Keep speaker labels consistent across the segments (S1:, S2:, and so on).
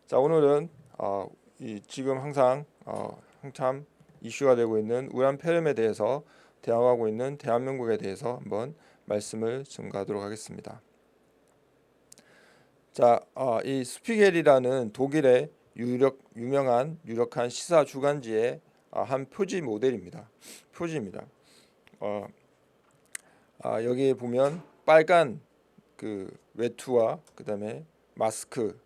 S1: 자, 오늘은 지금 항상 한참 이슈가 되고 있는 우한 폐렴에 대해서 대항하고 있는 대한민국에 대해서 한번 말씀을 증가하도록 하겠습니다. 자, 이 스피겔이라는 독일의 유명한 유력한 시사 주간지의 한 표지 모델입니다. 표지입니다. 어, 여기에 보면 빨간 그 외투와 그다음에 마스크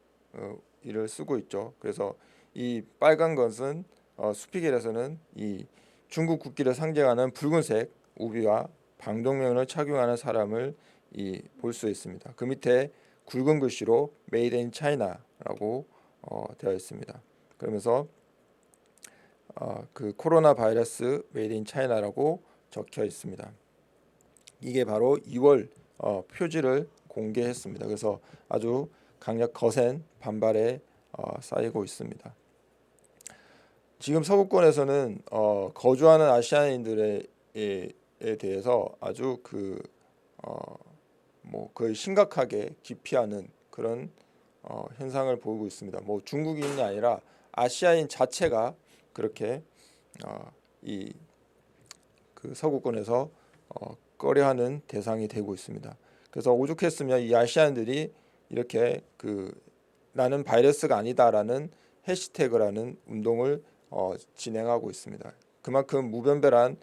S1: 이를 쓰고 있죠. 그래서 이 빨간 것은 수피겔에서는 이 중국 국기를 상징하는 붉은색 우비와 방독면을 착용하는 사람을 볼 수 있습니다. 그 밑에 굵은 글씨로 Made in China라고 되어 있습니다. 그러면서 그 코로나 바이러스 Made in China라고 적혀 있습니다. 이게 바로 2월 표지를 공개했습니다. 그래서 아주 강력 거센 반발에 쌓이고 있습니다. 지금 서구권에서는 거주하는 아시아인들에 대해서 아주 뭐 거의 심각하게 기피하는 그런 현상을 보이고 있습니다. 뭐 중국인이 아니라 아시아인 자체가 그렇게 그 서구권에서 꺼려하는 대상이 되고 있습니다. 그래서 오죽했으면 이 아시아인들이 이렇게 나는 바이러스가 아니다라는 해시태그라는 운동을 진행하고 있습니다. 그만큼 무분별한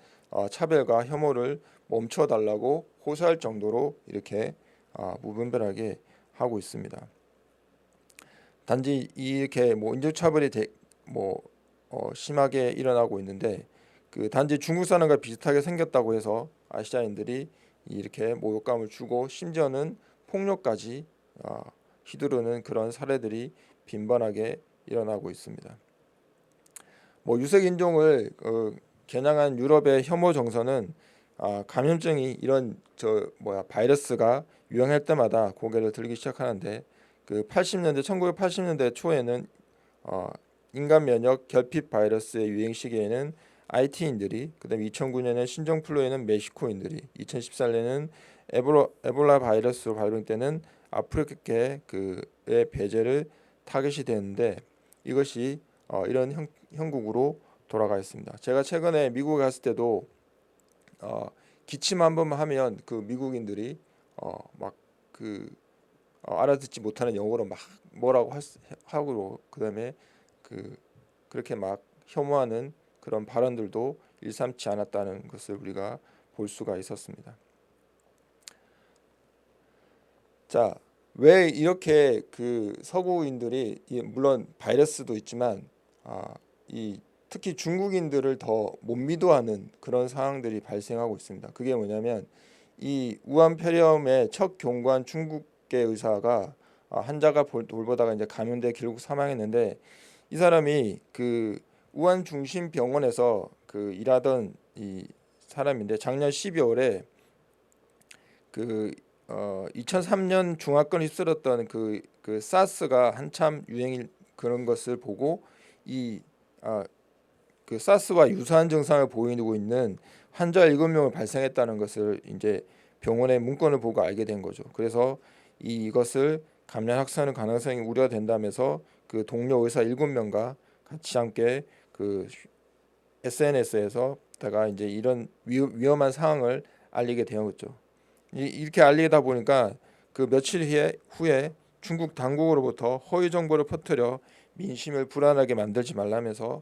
S1: 차별과 혐오를 멈춰달라고 호소할 정도로 이렇게 무분별하게 하고 있습니다. 단지 이렇게 뭐 인종차별이 심하게 일어나고 있는데 단지 중국 사람과 비슷하게 생겼다고 해서 아시아인들이 이렇게 모욕감을 주고 심지어는 폭력까지 휘두르는 그런 사례들이 빈번하게 일어나고 있습니다. 뭐 유색 인종을 겨냥한 유럽의 혐오 정서는 감염증이 이런 바이러스가 유행할 때마다 고개를 들기 시작하는데 1980년대 초에는 인간 면역 결핍 바이러스의 유행 시기에는 IT인들이, 그다음에 2009년에 신종플루에는 멕시코인들이, 2014년에는 에볼라 바이러스로 발병되는 아프리카의 배제를 타겟이 되는데 이것이 이런 형국으로 돌아가 있습니다. 제가 최근에 미국에 갔을 때도 기침 한 번만 하면 미국인들이 알아듣지 못하는 영어로 막 뭐라고 하고 그다음에 그렇게 막 혐오하는 그런 발언들도 일삼지 않았다는 것을 우리가 볼 수가 있었습니다. 자, 왜 이렇게 서구인들이 물론 바이러스도 있지만 특히 중국인들을 더 못 믿어하는 그런 상황들이 발생하고 있습니다. 그게 뭐냐면 이 우한 폐렴의 첫 경고한 중국계 의사가 환자가 돌보다가 이제 감염돼 결국 사망했는데 이 사람이 우한 중심 병원에서 일하던 이 사람인데 작년 12월에 2003년 중화권 휩쓸었던 사스가 한참 유행일 그런 것을 보고 사스와 유사한 증상을 보이고 있는 환자 7명을 발생했다는 것을 이제 병원의 문건을 보고 알게 된 거죠. 그래서 이것을 감염 확산의 가능성이 우려된다면서 동료 의사 7명과 같이 함께 SNS에서다가 이제 이런 위험한 상황을 알리게 되었죠. 이렇게 알리다 보니까 며칠 후에 중국 당국으로부터 허위 정보를 퍼뜨려 민심을 불안하게 만들지 말라면서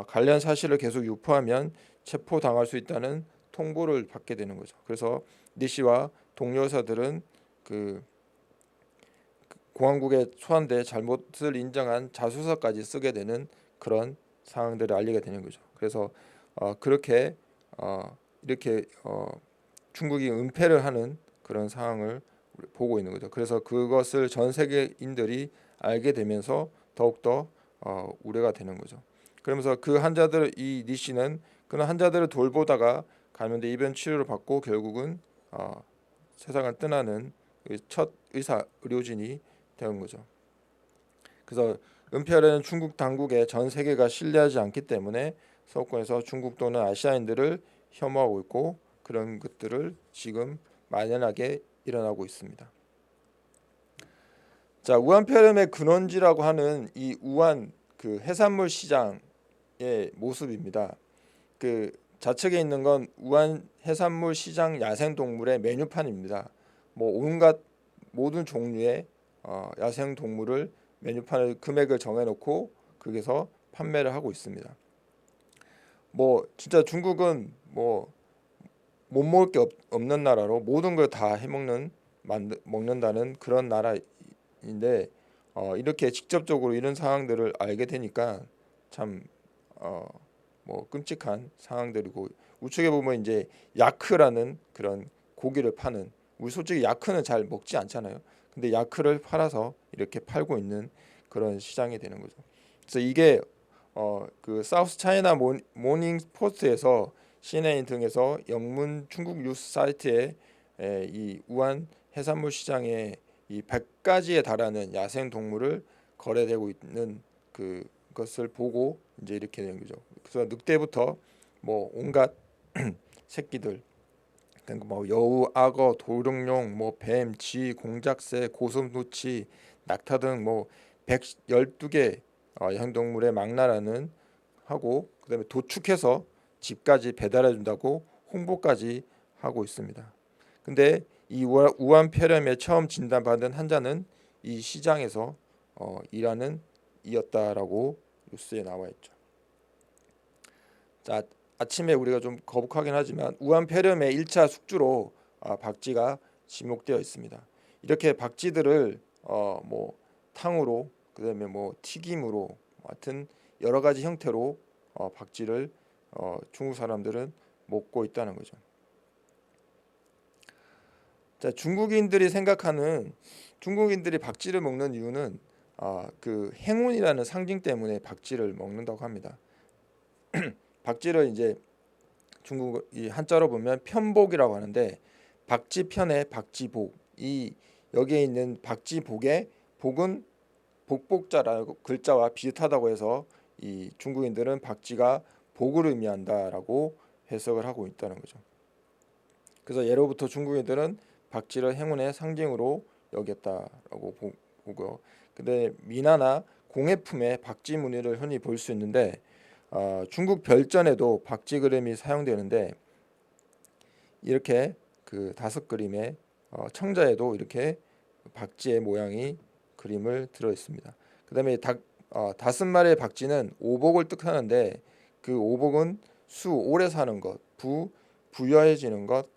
S1: 관련 사실을 계속 유포하면 체포당할 수 있다는 통보를 받게 되는 거죠. 그래서 리 씨와 동료 의사들은 공안국에 소환돼 잘못을 인정한 자수서까지 쓰게 되는 그런 상황들을 알리게 되는 거죠. 그래서 그렇게 이렇게 중국이 은폐를 하는 그런 상황을 보고 있는 거죠. 그래서 그것을 전 세계인들이 알게 되면서 더욱더 우려가 되는 거죠. 그러면서 리 씨는 그런 환자들을 돌보다가 감염돼 입원 치료를 받고 결국은 세상을 떠나는 첫 의료진이 된 거죠. 그래서 은폐하려는 중국 당국에 전 세계가 신뢰하지 않기 때문에 서구권에서 중국 또는 아시아인들을 혐오하고 있고 그런 것들을 지금 만연하게 일어나고 있습니다. 자, 우한폐렴의 근원지라고 하는 이 우한 그 해산물 시장의 모습입니다. 그 좌측에 있는 건 우한 해산물 시장 야생동물의 메뉴판입니다. 뭐 온갖 모든 종류의 야생동물을 메뉴판을 금액을 정해놓고 거기서 판매를 하고 있습니다. 뭐 진짜 중국은 뭐 못 먹을 게 없는 나라로 모든 걸 다 해먹는 먹는다는 그런 나라인데 이렇게 직접적으로 이런 상황들을 알게 되니까 참 뭐 끔찍한 상황들이고, 우측에 보면 이제 야크라는 그런 고기를 파는, 우리 솔직히 야크는 잘 먹지 않잖아요. 근데 야크를 팔아서 이렇게 팔고 있는 그런 시장이 되는 거죠. 그래서 이게 그 사우스 차이나 모닝 포스트에서 CNN 등에서 영문 중국 뉴스 사이트에 이 우한 해산물 시장에 이 100가지에 달하는 야생 동물을 거래되고 있는 그것을 보고 이제 이렇게 된 거죠. 그래서 늑대부터 뭐 온갖 새끼들, 그러니까 뭐 여우, 악어, 도룡뇽, 뭐 뱀, 쥐, 공작새, 고슴도치, 낙타 등 뭐 112개 야생동물의 망라라는 하고, 그다음에 도축해서 집까지 배달해 준다고 홍보까지 하고 있습니다. 근데 이 우한폐렴에 처음 진단받은 환자는 이 시장에서 일하는 이었다라고 뉴스에 나와 있죠. 자, 아침에 우리가 좀 거북하긴 하지만 우한폐렴의 1차 숙주로 박쥐가 지목되어 있습니다. 이렇게 박쥐들을 뭐 탕으로, 그다음에 뭐 튀김으로, 하여튼 여러 가지 형태로 박쥐를 중국 사람들은 먹고 있다는 거죠. 자, 중국인들이 박쥐를 먹는 이유는 그 행운이라는 상징 때문에 박쥐를 먹는다고 합니다. 박쥐를 이제 중국 이 한자로 보면 편복이라고 하는데, 박쥐편의 박쥐복, 이 여기에 있는 박쥐복의 복은 복복자라고 글자와 비슷하다고 해서 이 중국인들은 박쥐가 복을 의미한다라고 해석을 하고 있다는 거죠. 그래서 예로부터 중국인들은 박쥐를 행운의 상징으로 여겼다라고 보고요. 근데 미나나 공예품에 박쥐 무늬를 흔히 볼 수 있는데, 중국 별전에도 박쥐 그림이 사용되는데, 이렇게 그 다섯 그림의 청자에도 이렇게 박쥐의 모양이 그림을 들어 있습니다. 그다음에 5마리의 박쥐는 오복을 뜻하는데, 그 오복은 오래 사는 것, 부유해지는 것,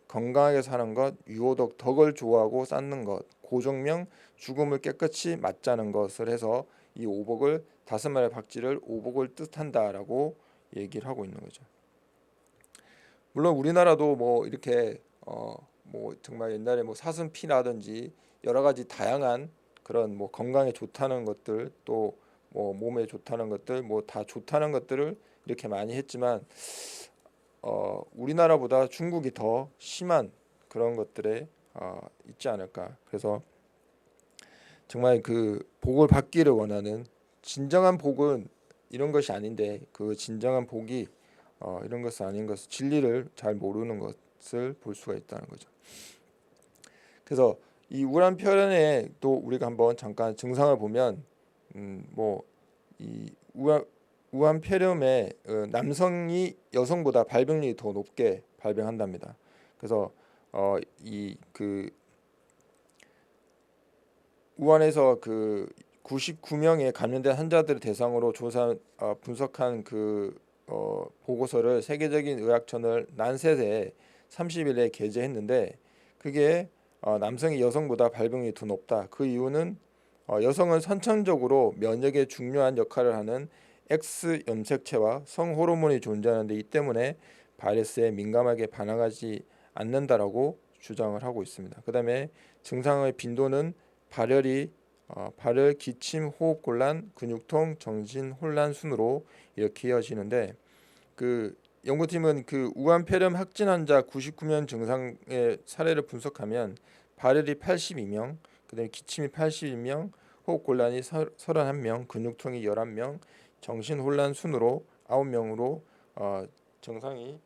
S1: 건강하게 사는 것, 유호덕, 덕을 좋아하고 쌓는 것, 고정명, 죽음을 깨끗이 맞자는 것을 해서 이 오복을 5마리의 박쥐를 오복을 뜻한다라고 얘기를 하고 있는 거죠. 물론 우리나라도 뭐 이렇게 뭐 정말 옛날에 뭐 사슴피라든지 여러 가지 다양한 그런 뭐 건강에 좋다는 것들, 또 뭐 몸에 좋다는 것들, 뭐 다 좋다는 것들을 이렇게 많이 했지만 우리나라보다 중국이 더 심한 그런 것들에 있지 않을까. 그래서 정말 그 복을 받기를 원하는, 진정한 복은 이런 것이 아닌데, 그 진정한 복이 이런 것은 아닌 것을, 진리를 잘 모르는 것을 볼 수가 있다는 거죠. 그래서 이 우한폐렴에 또 우리가 한번 잠깐 증상을 보면 뭐 이 우한폐렴에 남성이 여성보다 발병률이 더 높게 발병한답니다. 그래서 이 그 우한에서 그 99명의 감염된 환자들을 대상으로 조사 분석한 보고서를 세계적인 의학저널 란셋에 30일에 게재했는데, 그게 남성이 여성보다 발병률이 더 높다. 그 이유는 여성은 선천적으로 면역에 중요한 역할을 하는 X 염색체와 성 호르몬이 존재하는데, 이 때문에 바이러스에 민감하게 반응하지 않는다라고 주장을 하고 있습니다. 그다음에 증상의 빈도는 발열, 기침, 호흡곤란, 근육통, 정신혼란 순으로 이렇게 이어지는데, 그 연구팀은 그 우한폐렴 확진 환자 99명 증상의 사례를 분석하면 발열이 82명, 그다음에 기침이 82명, 호흡곤란이 31명, 근육통이 11명, 정신혼란 순으로 9명으로 증상이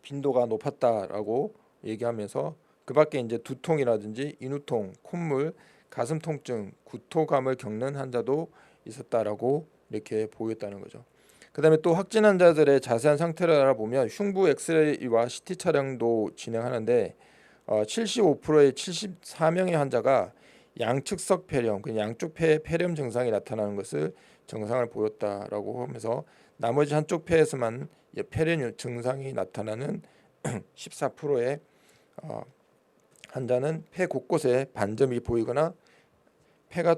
S1: 빈도가 높았다라고 얘기하면서 그밖에 이제 두통이라든지 인후통, 콧물, 가슴 통증, 구토감을 겪는 환자도 있었다라고 이렇게 보였다는 거죠. 그다음에 또 확진 환자들의 자세한 상태를 알아보면 흉부 엑스레이와 CT 촬영도 진행하는데 75%의 74명의 환자가 양측석 폐렴, 그 양쪽 폐에 폐렴 증상이 나타나는 것을 증상을 보였다라고 하면서 나머지 한쪽 폐에서만 폐렴 증상이 나타나는 14%의 환자는 폐 곳곳에 반점이 보이거나 폐가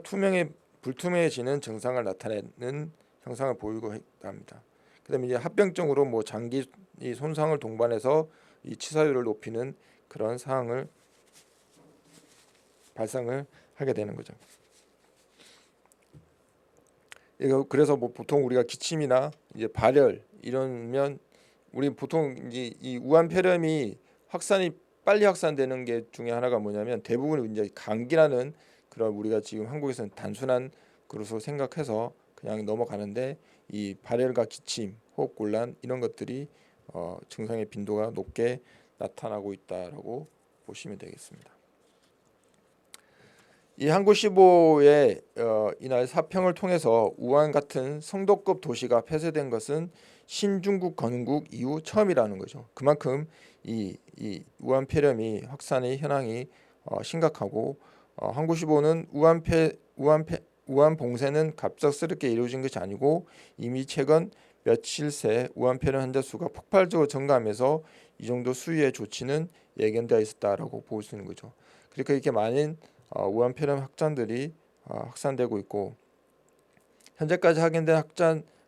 S1: 불투명해지는 증상을 나타내는 현상을 보이고 합니다. 그다음에 이제 합병증으로 뭐 장기 손상을 동반해서 이 치사율을 높이는 그런 사항을 발생을 하게 되는 거죠. 이거 그래서 뭐 보통 우리가 기침이나 이제 발열 이러면 우리 보통 이제 이 우한폐렴이 빨리 확산되는 게 중에 하나가 뭐냐면 대부분 이제 감기라는 그런 우리가 지금 한국에서는 단순한 그릇으로 생각해서 그냥 넘어가는데 이 발열과 기침, 호흡곤란 이런 것들이 증상의 빈도가 높게 나타나고 있다라고 보시면 되겠습니다. 이 한국15의 이날 사평을 통해서 우한 같은 성도급 도시가 폐쇄된 것은 신중국 건국 이후 처음이라는 거죠. 그만큼 이 우한 폐렴이 확산의 현황이 심각하고 한국15는 우한 봉쇄는 갑작스럽게 이루어진 것이 아니고 이미 최근 며칠 새 우한 폐렴 환자 수가 폭발적으로 증가하면서 이 정도 수위의 조치는 예견되어 있었다라고 볼 수 있는 거죠. 그러니까 이렇게 많은 우한 폐렴 확산들이 확산되고 있고 현재까지 확인된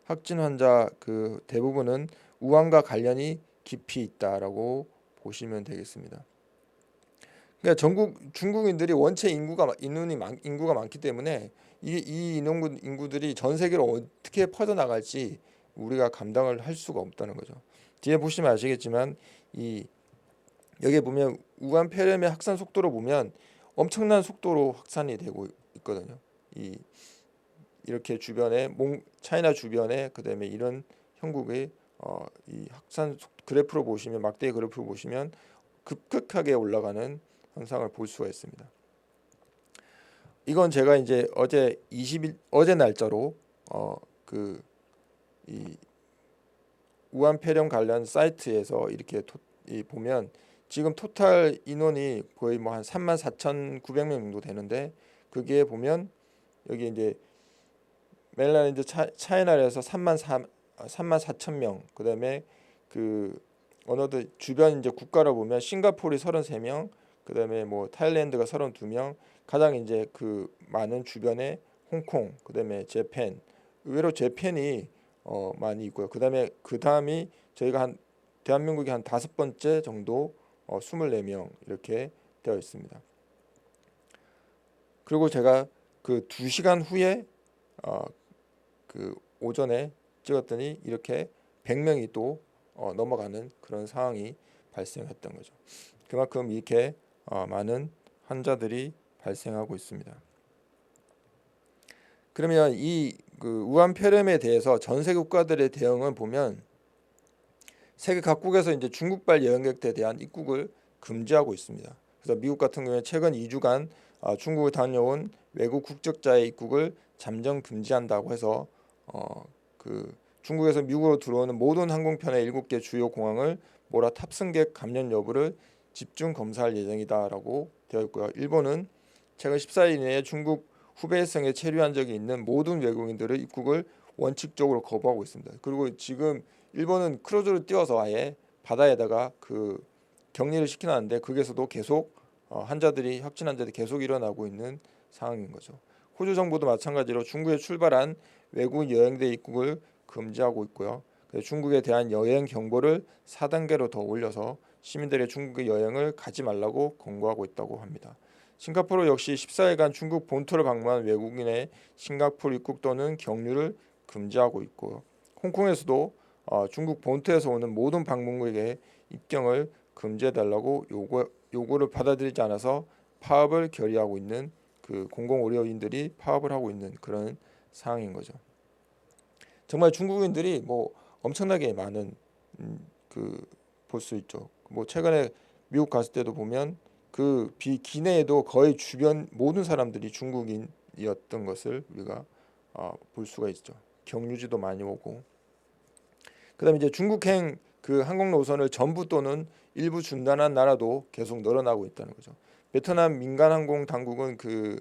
S1: 확진 환자 그 대부분은 우한과 관련이 깊이 있다라고 보시면 되겠습니다. 그러니까 중국인들이 원체 인구가 많기 때문에 이 인구들이 전 세계로 어떻게 퍼져나갈지 우리가 감당을 할 수가 없다는 거죠. 뒤에 보시면 아시겠지만 여기에 보면 우한 폐렴의 확산 속도로 보면 엄청난 속도로 확산이 되고 있거든요. 이렇게 주변에 차이나 주변에 그다음에 이런 형국의 이 확산 그래프로 보시면 막대기 그래프로 보시면 급격하게 올라가는 현상을 볼 수가 있습니다. 이건 제가 이제 어제 날짜로 이 우한 폐렴 관련 사이트에서 이렇게 보면 지금 토탈 인원이 거의 뭐 한 34,900명 정도 되는데 그게 보면 여기 이제 메일랜드 차이나에서 34,000명 그다음에 그 어느덧 주변 이제 국가로 보면 싱가포르이 33명 그다음에 뭐 타일랜드가 32명 가장 이제 그 많은 주변에 홍콩 그다음에 재팬 의외로 재팬이 많이 있고요. 그다음이 저희가 대한민국이 한 5번째 정도 24명 이렇게 되어 있습니다. 그리고 제가 그 2시간 후에 그 오전에 찍었더니 이렇게 100명이 또 넘어가는 그런 상황이 발생했던 거죠. 그만큼 이렇게 많은 환자들이 발생하고 있습니다. 그러면 그 우한 폐렴에 대해서 전 세계 국가들의 대응은 보면 세계 각국에서 이제 중국발 여행객들에 대한 입국을 금지하고 있습니다. 그래서 미국 같은 경우에 최근 2주간 중국을 다녀온 외국 국적자의 입국을 잠정 금지한다고 해서 그 중국에서 미국으로 들어오는 모든 항공편의 7개 주요 공항을 몰아 탑승객 감염 여부를 집중 검사할 예정이다라고 되어 있고요. 일본은 최근 14일 이내에 중국 후베이성에 체류한 적이 있는 모든 외국인들의 입국을 원칙적으로 거부하고 있습니다. 그리고 지금 일본은 크루즈를 띄워서 아예 바다에다가 그 격리를 시켜놨는데 거기에서도 계속 확진 환자들이 계속 일어나고 있는 상황인 거죠. 호주 정부도 마찬가지로 중국에 출발한 외국 여행대 입국을 금지하고 있고요. 중국에 대한 여행 경보를 4단계로 더 올려서 시민들의 중국의 여행을 가지 말라고 권고하고 있다고 합니다. 싱가포르 역시 14일간 중국 본토를 방문한 외국인의 싱가포르 입국 또는 경유를 금지하고 있고 홍콩에서도 중국 본토에서 오는 모든 방문국에게 입경을 금지해달라고 요구를 받아들이지 않아서 파업을 결의하고 있는 그 공공의료인들이 파업을 하고 있는 그런 상황인 거죠. 정말 중국인들이 뭐 엄청나게 많은 그 볼 수 있죠. 뭐 최근에 미국 갔을 때도 보면 그 기내에도 거의 주변 모든 사람들이 중국인이었던 것을 우리가 볼 수가 있죠. 경유지도 많이 오고. 그다음에 이제 중국행 그 항공 노선을 전부 또는 일부 중단한 나라도 계속 늘어나고 있다는 거죠. 베트남 민간 항공 당국은 그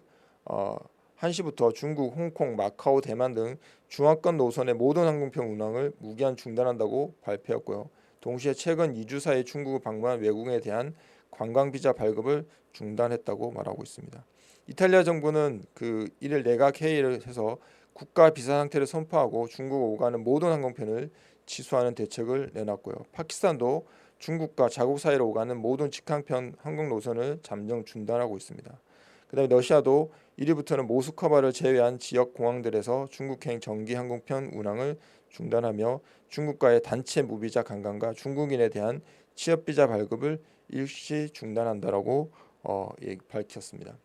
S1: 1시부터 중국, 홍콩, 마카오, 대만 등 중화권 노선의 모든 항공편 운항을 무기한 중단한다고 발표했고요. 동시에 최근 2주 사이 중국을 방문한 외국인에 대한 관광 비자 발급을 중단했다고 말하고 있습니다. 이탈리아 정부는 그 이를 내각 회의를 해서 국가 비상 상태를 선포하고 중국을 오가는 모든 항공편을 취소하는 대책을 내놨고요. 파키스탄도 중국과 자국 사이로 오가는 모든 직항편 항공 노선을 잠정 중단하고 있습니다. 그다음에 러시아도 1위부터는 모스크바를 제외한 지역 공항들에서 중국행 정기 항공편 운항을 중단하며 중국과의 단체 무비자 관광과 중국인에 대한 취업 비자 발급을 일시 중단한다라고 밝혔습니다.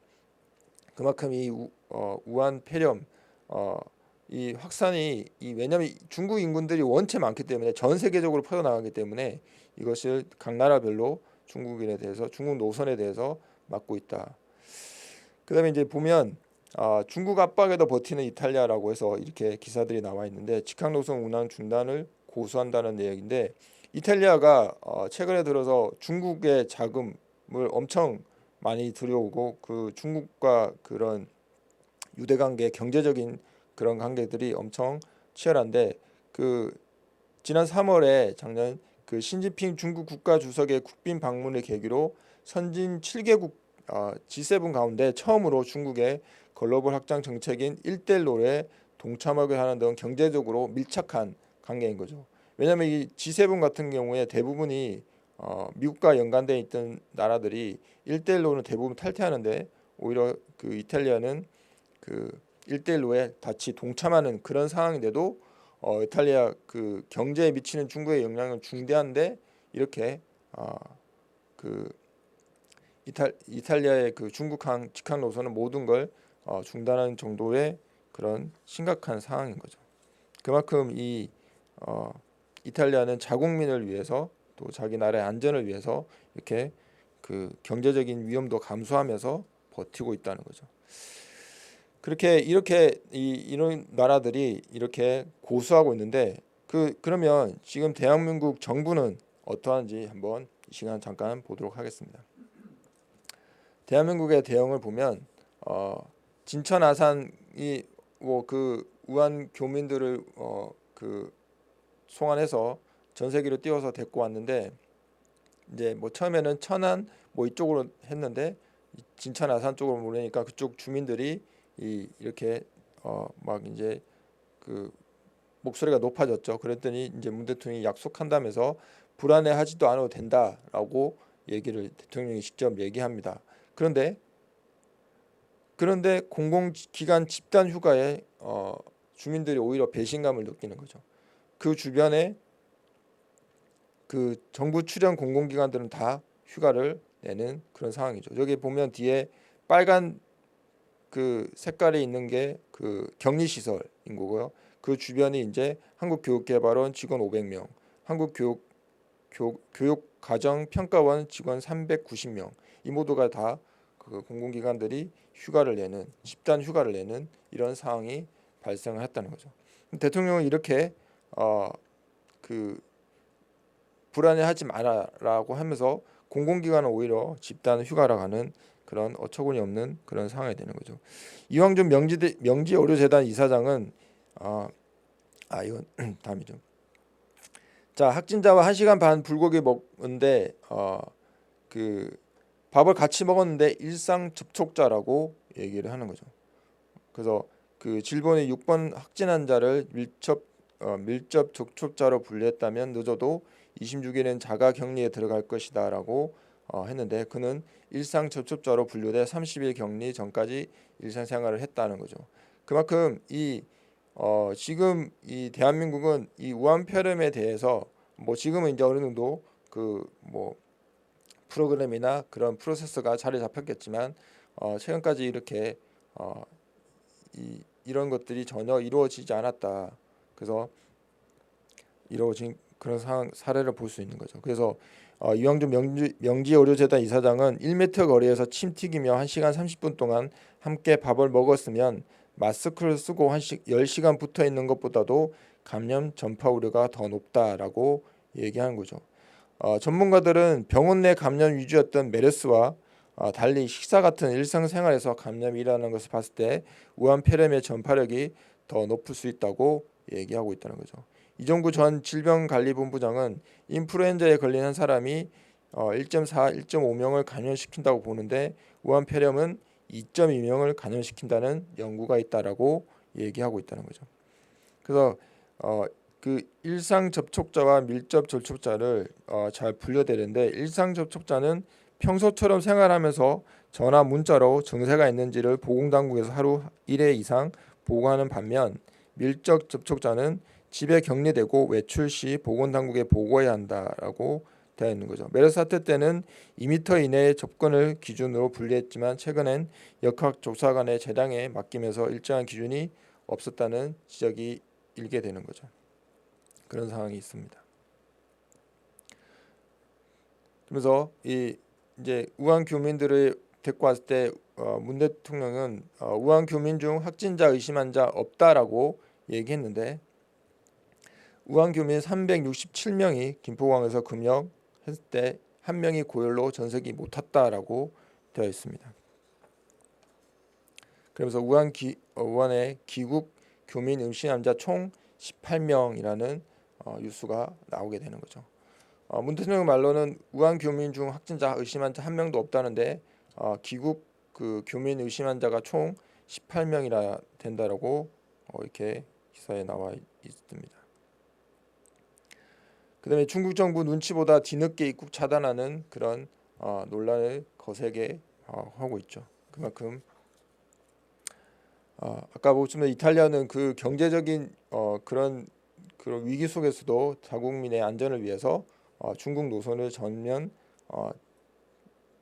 S1: 그만큼 이 우한 폐렴 이 확산이 왜냐하면 중국 인군들이 원체 많기 때문에 전 세계적으로 퍼져나가기 때문에 이것을 각 나라별로 중국인에 대해서 중국 노선에 대해서 막고 있다. 그다음에 이제 보면 중국 압박에도 버티는 이탈리아라고 해서 이렇게 기사들이 나와 있는데 직항 노선 운항 중단을 고수한다는 내용인데 이탈리아가 최근에 들어서 중국의 자금을 엄청 많이 들여오고 그 중국과 그런 유대관계 경제적인 그런 관계들이 엄청 치열한데 그 지난 3월에 작년 그 신진핑 중국 국가 주석의 국빈 방문을 계기로 선진 7개국 G7 가운데 처음으로 중국의 글로벌 확장 정책인 일대일로에 동참하게 하는 등 경제적으로 밀착한 관계인 거죠. 왜냐하면 이 G7 같은 경우에 대부분이 미국과 연관돼 있던 나라들이 일대일로는 대부분 탈퇴하는데 오히려 그 이탈리아는 그 일대일로에 같이 동참하는 그런 상황인데도 이탈리아 그 경제에 미치는 중국의 영향은 중대한데 이렇게 그 이탈리아의 그 중국항 직항 노선은 모든 걸 중단하는 정도의 그런 심각한 상황인 거죠. 그만큼 이 이탈리아는 자국민을 위해서 또 자기 나라의 안전을 위해서 이렇게 그 경제적인 위험도 감수하면서 버티고 있다는 거죠. 그렇게 이렇게 이런 나라들이 이렇게 고수하고 있는데 그러면 지금 대한민국 정부는 어떠한지 한번 이 시간 잠깐 보도록 하겠습니다. 대한민국의 대응을 보면 진천 아산이 뭐 그 우한 교민들을 그 송환해서 전 세계로 띄워서 데리고 왔는데 이제 뭐 처음에는 천안 뭐 이쪽으로 했는데 진천 아산 쪽으로 보내니까 그쪽 주민들이 이렇게 막 이제 그 목소리가 높아졌죠. 그랬더니 이제 문 대통령이 약속한다면서 불안해하지도 않아도 된다라고 얘기를 대통령이 직접 얘기합니다. 그런데 공공기관 집단 휴가에 주민들이 오히려 배신감을 느끼는 거죠. 그 주변에 그 정부 출연 공공기관들은 다 휴가를 내는 그런 상황이죠. 여기 보면 뒤에 빨간 그 색깔이 있는 게 그 격리시설인 거고요. 그 주변이 이제 한국교육개발원 직원 500명, 한국교육가정평가원 직원 390명 이 모두가 다 그 공공기관들이 휴가를 내는 집단 휴가를 내는 이런 상황이 발생을 했다는 거죠. 대통령은 이렇게 그 불안해하지 마라라고 하면서 공공기관은 오히려 집단 휴가라 가는 그런 어처구니 없는 그런 상황이 되는 거죠. 이황준 명지의료재단 이사장은 이건 다음이죠. 자, 확진자와 1시간 반 불고기 먹는데 그 밥을 같이 먹었는데 일상 접촉자라고 얘기를 하는 거죠. 그래서 그 질본의 6번 확진 환자를 밀접 접촉자로 분류했다면 늦어도 26일은 자가 격리에 들어갈 것이다라고 했는데 그는 일상 접촉자로 분류돼 30일 격리 전까지 일상생활을 했다는 거죠. 그만큼 지금 이 대한민국은 이 우한폐렴에 대해서 뭐 지금은 이제 어느 정도 그 뭐 프로그램이나 그런 프로세스가 자리 잡혔겠지만 최근까지 이렇게 이런 것들이 전혀 이루어지지 않았다. 그래서 이루어진 그런 사례를 볼 수 있는 거죠. 그래서 이왕준 명지의료재단 이사장은 1m 거리에서 침 튀기며 1시간 30분 동안 함께 밥을 먹었으면 마스크를 쓰고 10시간 붙어 있는 것보다도 감염 전파 우려가 더 높다라고 얘기하는 거죠. 전문가들은 병원 내 감염 위주였던 메르스와 달리 식사 같은 일상생활에서 감염이 일어나는 것을 봤을 때 우한 폐렴의 전파력이 더 높을 수 있다고 얘기하고 있다는 거죠. 이종구 전 질병관리본부장은 인플루엔자에 걸린 한 사람이 1.4, 1.5명을 감염시킨다고 보는데 우한 폐렴은 2.2명을 감염시킨다는 연구가 있다라고 얘기하고 있다는 거죠. 그래서 그 일상 접촉자와 밀접 접촉자를 잘 분류되는데 일상 접촉자는 평소처럼 생활하면서 전화 문자로 증세가 있는지를 보건당국에서 하루 1회 이상 보고하는 반면 밀접 접촉자는 집에 격리되고 외출 시 보건당국에 보고해야 한다라고 되어 있는 거죠. 메르스 사태 때는 2m 이내의 접근을 기준으로 분리했지만 최근엔 역학조사관의 재량에 맡기면서 일정한 기준이 없었다는 지적이 일게 되는 거죠. 그런 상황이 있습니다. 그래서 이제 우한 교민들을 데리고 왔을 때 문 대통령은 우한 교민 중 확진자 의심한 자 없다라고 얘기했는데 우한 교민 367명이 김포공항에서 금역했을 때 한 명이 고열로 전세기 못 탔다라고 되어 있습니다. 그러면서 우한의 귀국 교민 의심환자 총 18명이라는 뉴스가 나오게 되는 거죠. 문 대통령 말로는 우한 교민 중 확진자 의심환자 한 명도 없다는데 귀국 그 교민 의심환자가 총 18명이라 된다라고 이렇게 기사에 나와 있습니다. 그다음에 중국 정부 눈치보다 뒤늦게 입국 차단하는 그런 논란을 거세게 하고 있죠. 그만큼 아까 보시면 이탈리아는 그 경제적인 그런 위기 속에서도 자국민의 안전을 위해서 중국 노선을 전면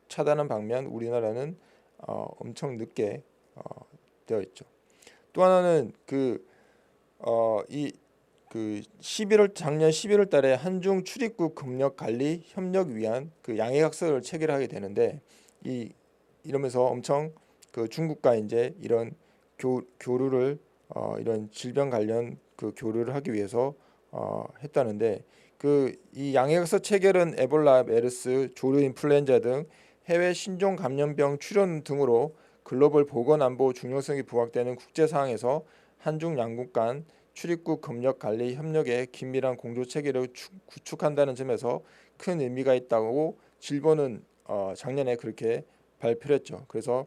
S1: 차단한 반면 우리나라는 엄청 늦게 되어 있죠. 또 하나는 작년 11월 달에 한중 출입국 검역 관리 협력 위한 그 양해각서를 체결하게 되는데 이러면서 엄청 그 중국과 이제 이런 교류를 이런 질병 관련 그 교류를 하기 위해서 했다는데 이 양해각서 체결은 에볼라, 메르스, 조류 인플루엔자 등 해외 신종 감염병 출현 등으로 글로벌 보건 안보 중요성이 부각되는 국제 상황에서 한중 양국 간 출입국 검역 관리 협력의 긴밀한 공조 체계를 구축한다는 점에서 큰 의미가 있다고 질본은 작년에 그렇게 발표를 했죠. 그래서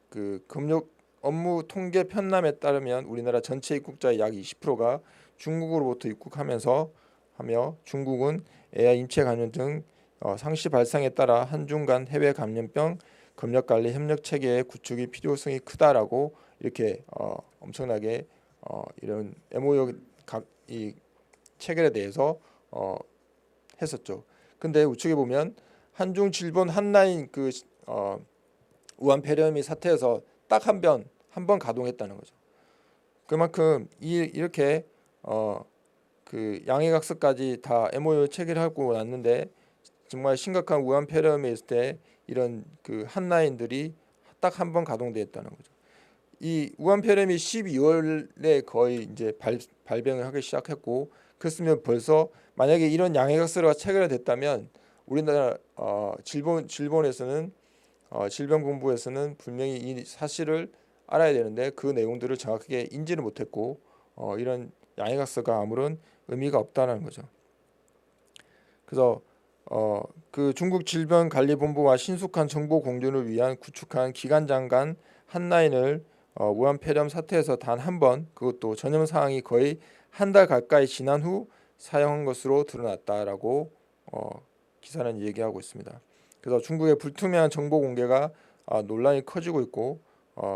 S1: 그 검역 업무 통계 편람에 따르면 우리나라 전체 입국자의 약 20%가 중국으로부터 입국하면서 중국은 애와 인체 감염 등 상시 발생에 따라 한중 간 해외 감염병 검역 관리 협력 체계의 구축이 필요성이 크다라고 이렇게 엄청나게 이런 MOU 이 체결에 대해서 했었죠. 근데 우측에 보면 한중 질본 한라인 우한 폐렴이 사태에서 딱 한 번 가동했다는 거죠. 그만큼 이렇게 그 양해각서까지 다 MOU 체결하고 났는데 정말 심각한 우한 폐렴에 있을 때 이런 그 한라인들이 딱 한 번 가동되었다는 거죠. 이 우한 폐렴이 12월에 거의 이제 발병을 하기 시작했고 그랬으면 벌써 만약에 이런 양해각서가 체결됐다면 우리나라 질본에서는 질병본부에서는 분명히 이 사실을 알아야 되는데 그 내용들을 정확하게 인지를 못했고 이런 양해각서가 아무런 의미가 없다는 거죠. 그래서 그 중국 질병관리본부와 신속한 정보 공유를 위한 구축한 기관장 간 한라인을 우한 폐렴 사태에서 단 한 번 그것도 전염 상황이 거의 한 달 가까이 지난 후 사용한 것으로 드러났다라고 기사는 얘기하고 있습니다. 그래서 중국의 불투명한 정보 공개가 논란이 커지고 있고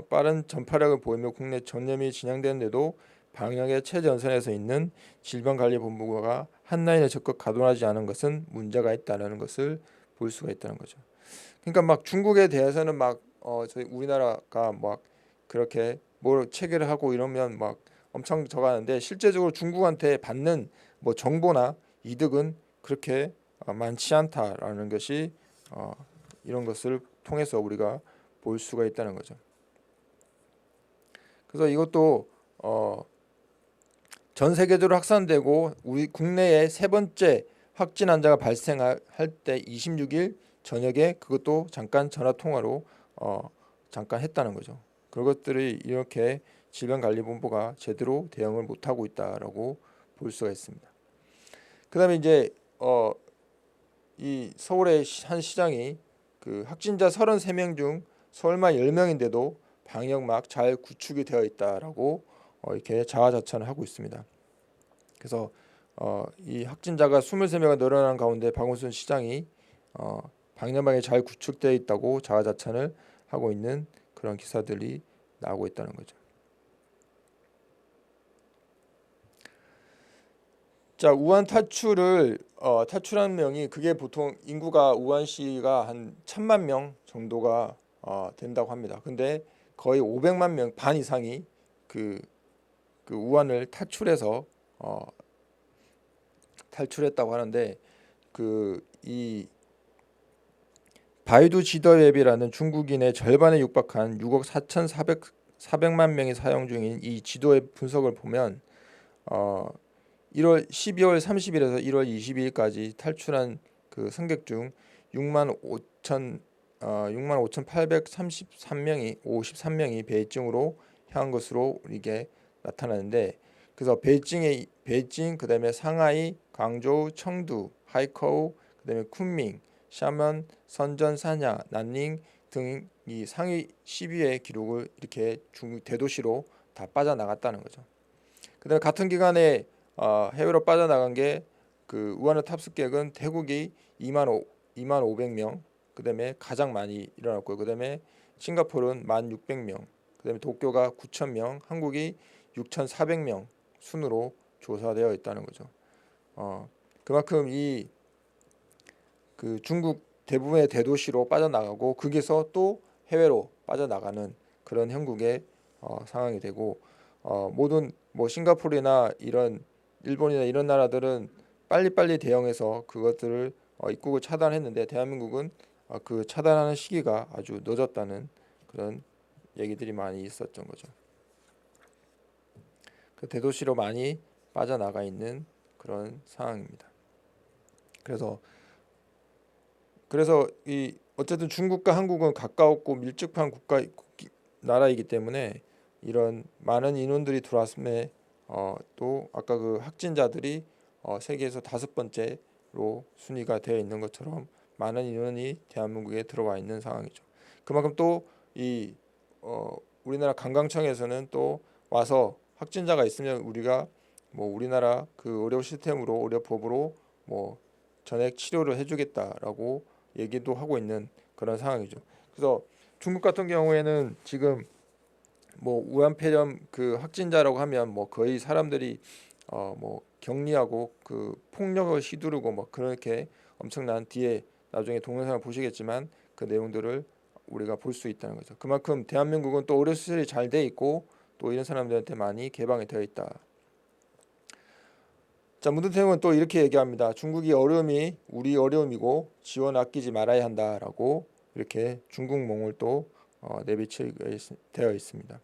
S1: 빠른 전파력을 보이며 국내 전염이 진행되는데도 방역의 최전선에서 있는 질병관리본부가 한라인을 적극 가동하지 않은 것은 문제가 있다는 것을 볼 수가 있다는 거죠. 그러니까 막 중국에 대해서는 저희 우리나라가 막 그렇게 뭘 체계를 하고 이러면 막 엄청 저가는데 실제적으로 중국한테 받는 뭐 정보나 이득은 그렇게 많지 않다라는 것이 이런 것을 통해서 우리가 볼 수가 있다는 거죠. 그래서 이것도 전 세계적으로 확산되고 우리 국내에 세 번째 확진 환자가 발생할 때 26일 저녁에 그것도 잠깐 전화 통화로 잠깐 했다는 거죠. 그것들이 이렇게 질병관리본부가 제대로 대응을 못하고 있다라고 볼 수가 있습니다. 그다음에 이제 이 서울의 한 시장이 그 확진자 33명 중 서울만 10명인데도 방역막 잘 구축이 되어 있다라고 이렇게 자화자찬을 하고 있습니다. 그래서 이 확진자가 23명이 늘어난 가운데 박원순 시장이 방역망이 잘 구축되어 있다고 자화자찬을 하고 있는 그런 기사들이 나오고 있다는 거죠. 자, 우한 탈출한 명이 그게 보통 인구가 우한시가 한 1,000만 명 정도가 된다고 합니다. 근데 거의 500만 명 반 이상이 그 우한을 탈출했다고 하는데 이 바이두 지도 앱이라는 중국인의 절반에 육박한 6억 4,400만 명이 사용 중인 이 지도 앱 분석을 보면 12월 30일에서 1월 22일까지 탈출한 그 승객 중 65,833명이 53명이 베이징으로 향한 것으로 이게 나타나는데 그래서 베이징 그다음에 상하이, 광저우, 청두, 하이커우 그다음에 쿤밍, 샤먼, 선전, 사냐, 난닝 등 이 상위 10위의 기록을 이렇게 중국 대도시로 다 빠져나갔다는 거죠. 그다음에 같은 기간에 해외로 빠져나간 게 그 우한의 탑승객은 태국이 2만 500명, 그다음에 가장 많이 일어났고요. 그다음에 싱가포르는 1,600명, 그다음에 도쿄가 9,000명, 한국이 6,400명 순으로 조사되어 있다는 거죠. 그만큼 이 그 중국 대부분의 대도시로 빠져나가고 거기서 또 해외로 빠져나가는 그런 형국의 상황이 되고 모든 뭐 싱가포르나 이런 일본이나 이런 나라들은 빨리빨리 대응해서 그것들을 입국을 차단했는데 대한민국은 그 차단하는 시기가 아주 늦었다는 그런 얘기들이 많이 있었던 거죠. 그 대도시로 많이 빠져나가 있는 그런 상황입니다. 그래서 이 어쨌든 중국과 한국은 가까웠고 밀접한 나라이기 때문에 이런 많은 인원들이 들어왔음에 또 아까 그 확진자들이 세계에서 5번째로 순위가 되어 있는 것처럼 많은 인원이 대한민국에 들어와 있는 상황이죠. 그만큼 또 이 우리나라 관광청에서는 또 와서 확진자가 있으면 우리가 뭐 우리나라 그 의료 시스템으로 의료법으로 뭐 전액 치료를 해주겠다라고 얘기도 하고 있는 그런 상황이죠. 그래서 중국 같은 경우에는 지금 뭐 우한폐렴 그 확진자라고 하면 뭐 거의 사람들이 뭐 격리하고 그 폭력을 휘두르고 뭐 그렇게 엄청난 뒤에 나중에 동영상을 보시겠지만 그 내용들을 우리가 볼 수 있다는 거죠. 그만큼 대한민국은 또 의료 시설이 잘 돼 있고 또 이런 사람들한테 많이 개방이 되어 있다. 자, 문대통령은 또 이렇게 얘기합니다. 중국이 어려움이 우리 어려움이고 지원 아끼지 말아야 한다라고 이렇게 중국몽을 또 내비치되어 있습니다.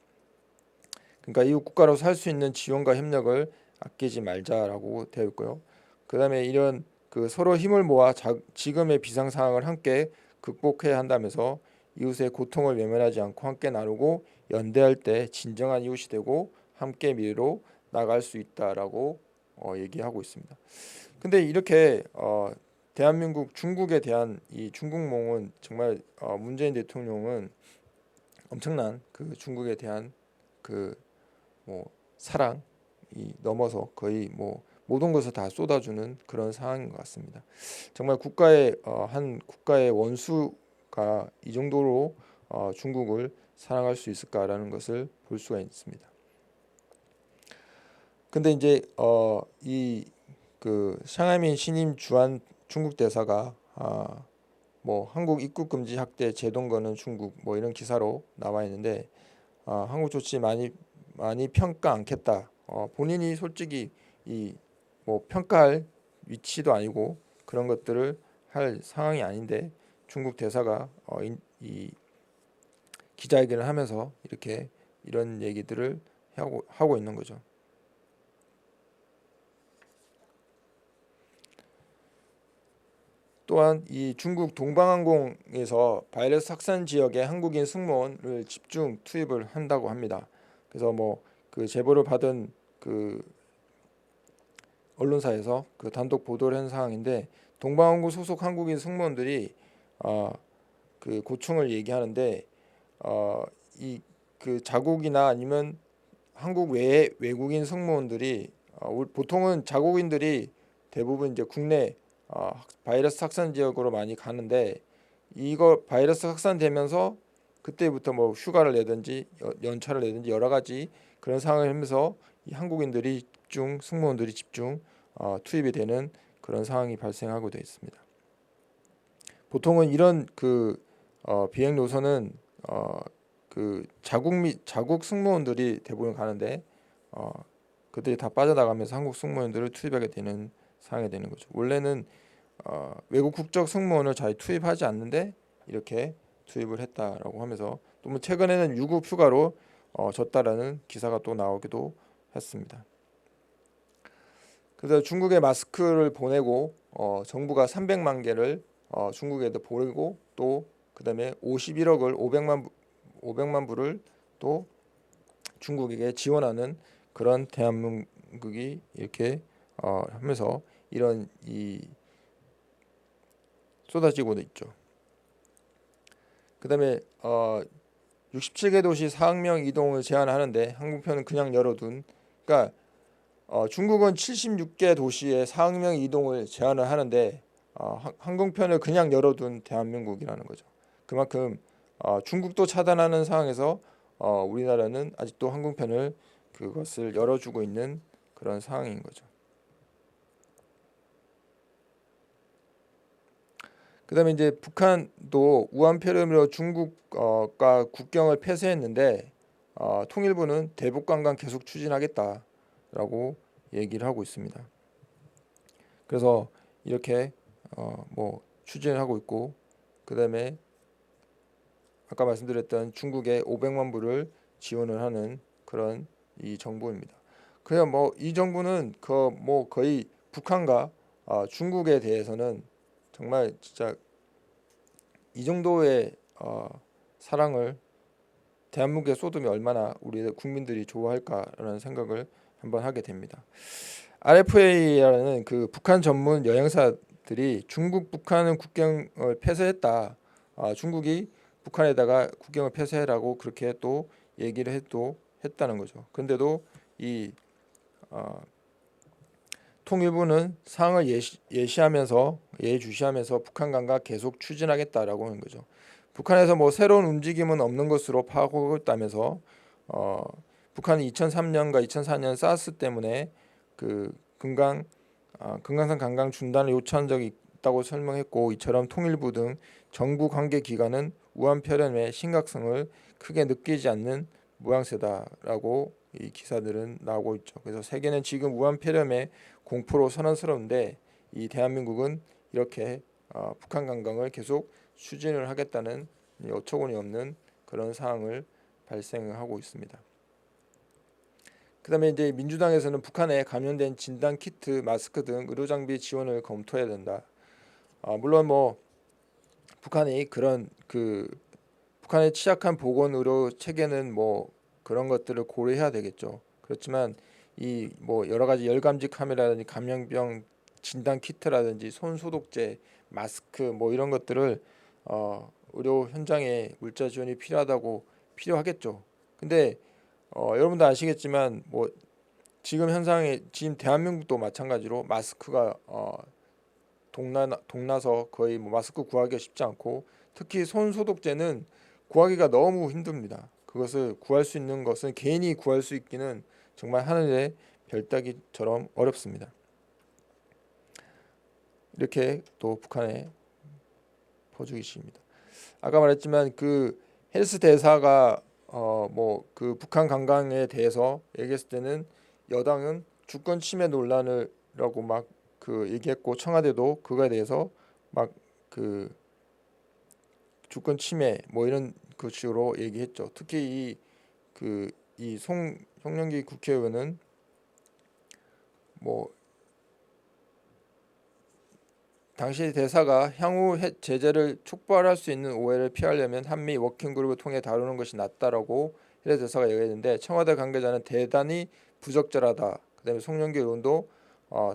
S1: 그러니까 이웃 국가로서 할 수 있는 지원과 협력을 아끼지 말자라고 되어 있고요. 그다음에 이런 그 서로 힘을 모아 지금의 비상 상황을 함께 극복해야 한다면서 이웃의 고통을 외면하지 않고 함께 나누고 연대할 때 진정한 이웃이 되고 함께 미래로 나갈 수 있다라고 얘기하고 있습니다. 근데 이렇게 대한민국 중국에 대한 이 중국몽은 정말 문재인 대통령은 엄청난 그 중국에 대한 그 뭐 사랑이 넘어서 거의 뭐 모든 것을 다 쏟아주는 그런 상황인 것 같습니다. 정말 한 국가의 원수가 이 정도로 중국을 사랑할 수 있을까라는 것을 볼 수가 있습니다. 근데 이제 이 그 샹하이민 신임 주한 중국 대사가 뭐 한국 입국 금지 학대 제동 거는 중국 뭐 이런 기사로 나와 있는데 한국 조치 많이 평가 않겠다. 본인이 솔직히 이 뭐 평가할 위치도 아니고 그런 것들을 할 상황이 아닌데 중국 대사가 이 기자회견을 하면서 이렇게 이런 얘기들을 하고 있는 거죠. 또한 이 중국 동방항공에서 바이러스 확산 지역에 한국인 승무원을 집중 투입을 한다고 합니다. 그래서 뭐 그 제보를 받은 그 언론사에서 그 단독 보도를 한 상황인데 동방항공 소속 한국인 승무원들이 그 고충을 얘기하는데 이 그 자국이나 아니면 한국 외의 외국인 승무원들이 보통은 자국인들이 대부분 이제 국내 바이러스 확산 지역으로 많이 가는데 이거 바이러스 확산되면서 그때부터 뭐 휴가를 내든지 연차를 내든지 여러 가지 그런 상황을 하면서 이 한국인들이 집중 승무원들이 집중 투입이 되는 그런 상황이 발생하고 되어 있습니다. 보통은 이런 그 비행 노선은 그 자국 승무원들이 대부분 가는데 그들이 다 빠져나가면서 한국 승무원들을 투입하게 되는 상황이 되는 거죠. 원래는 외국 국적 승무원을 잘 투입하지 않는데 이렇게 투입을 했다라고 하면서 또 뭐 최근에는 유급 휴가로 졌다라는 기사가 또 나오기도 했습니다. 그래서 중국에 마스크를 보내고 정부가 300만 개를 중국에도 보내고 또 그다음에 51억을 500만 불을 또 중국에게 지원하는 그런 대한민국이 이렇게 하면서 이런 쏟아지고 있죠. 그다음에 67개 도시 4억 명 이동을 제한하는데 항공편은 그냥 열어둔. 그러니까 중국은 76개 도시에 4억 명 이동을 제한을 하는데 항공편을 그냥 열어둔 대한민국이라는 거죠. 그만큼 중국도 차단하는 상황에서 우리나라는 아직도 항공편을 그것을 열어주고 있는 그런 상황인 거죠. 그다음에 이제 북한도 우한폐렴으로 중국과 국경을 폐쇄했는데 통일부는 대북 관광 계속 추진하겠다라고 얘기를 하고 있습니다. 그래서 이렇게 뭐 추진을 하고 있고 그다음에 아까 말씀드렸던 중국에 500만 불을 지원을 하는 그런 이 정부입니다. 그냥 뭐 이 정부는 뭐 거의 북한과 중국에 대해서는 정말 진짜 이 정도의 사랑을 대한민국에 쏟으면 얼마나 우리 국민들이 좋아할까라는 생각을 한번 하게 됩니다. RFA라는 그 북한 전문 여행사들이 중국 북한은 국경을 폐쇄했다. 중국이 북한에다가 국경을 폐쇄하라고 그렇게 또 얘기를 했다는 거죠. 근데도 이 통일부는 사항을 예시하면서 북한 강각 계속 추진하겠다라고 하는 거죠. 북한에서 뭐 새로운 움직임은 없는 것으로 파악하고 있다면서 북한이 2003년과 2004년 사스 때문에 그 금강산 관광 중단을 요청한 적이 있다고 설명했고 이처럼 통일부 등 정부 관계 기관은 우한폐렴의 심각성을 크게 느끼지 않는 모양새다라고 이 기사들은 나오고 있죠. 그래서 세계는 지금 우한폐렴의 공포로 선언스러운데 이 대한민국은 이렇게 북한 관광을 계속 추진을 하겠다는 어처구니 없는 그런 상황을 발생하고 있습니다. 그다음에 이제 민주당에서는 북한에 감염된 진단 키트, 마스크 등 의료 장비 지원을 검토해야 된다. 물론 뭐 북한이 그런 북한의 취약한 보건 의료 체계는 뭐 그런 것들을 고려해야 되겠죠. 그렇지만 이 뭐 여러 가지 열감지 카메라라든지 감염병 진단 키트라든지 손 소독제, 마스크 뭐 이런 것들을 의료 현장에 물자 지원이 필요하겠죠. 근데 여러분도 아시겠지만 뭐 지금 현상에 지금 대한민국도 마찬가지로 마스크가 동나서 거의 뭐 마스크 구하기가 쉽지 않고 특히 손 소독제는 구하기가 너무 힘듭니다. 그것을 구할 수 있는 것은 개인이 구할 수 있기는 정말 하늘의 별따기처럼 어렵습니다. 이렇게 또 북한의 포주기식입니다. 아까 말했지만 그 헬스 대사가 뭐 그 북한 관광에 대해서 얘기했을 때는 여당은 주권 침해 논란을라고 막 그 얘기했고 청와대도 그거에 대해서 막 그 주권 침해 뭐 이런 그 식으로 얘기했죠. 특히 이 송영기 국회의원은 뭐 당시 대사가 향후 제재를 촉발할 수 있는 오해를 피하려면 한미 워킹그룹을 통해 다루는 것이 낫다라고 해외 대사가 얘기했는데 청와대 관계자는 대단히 부적절하다. 그다음에 송영길 의원도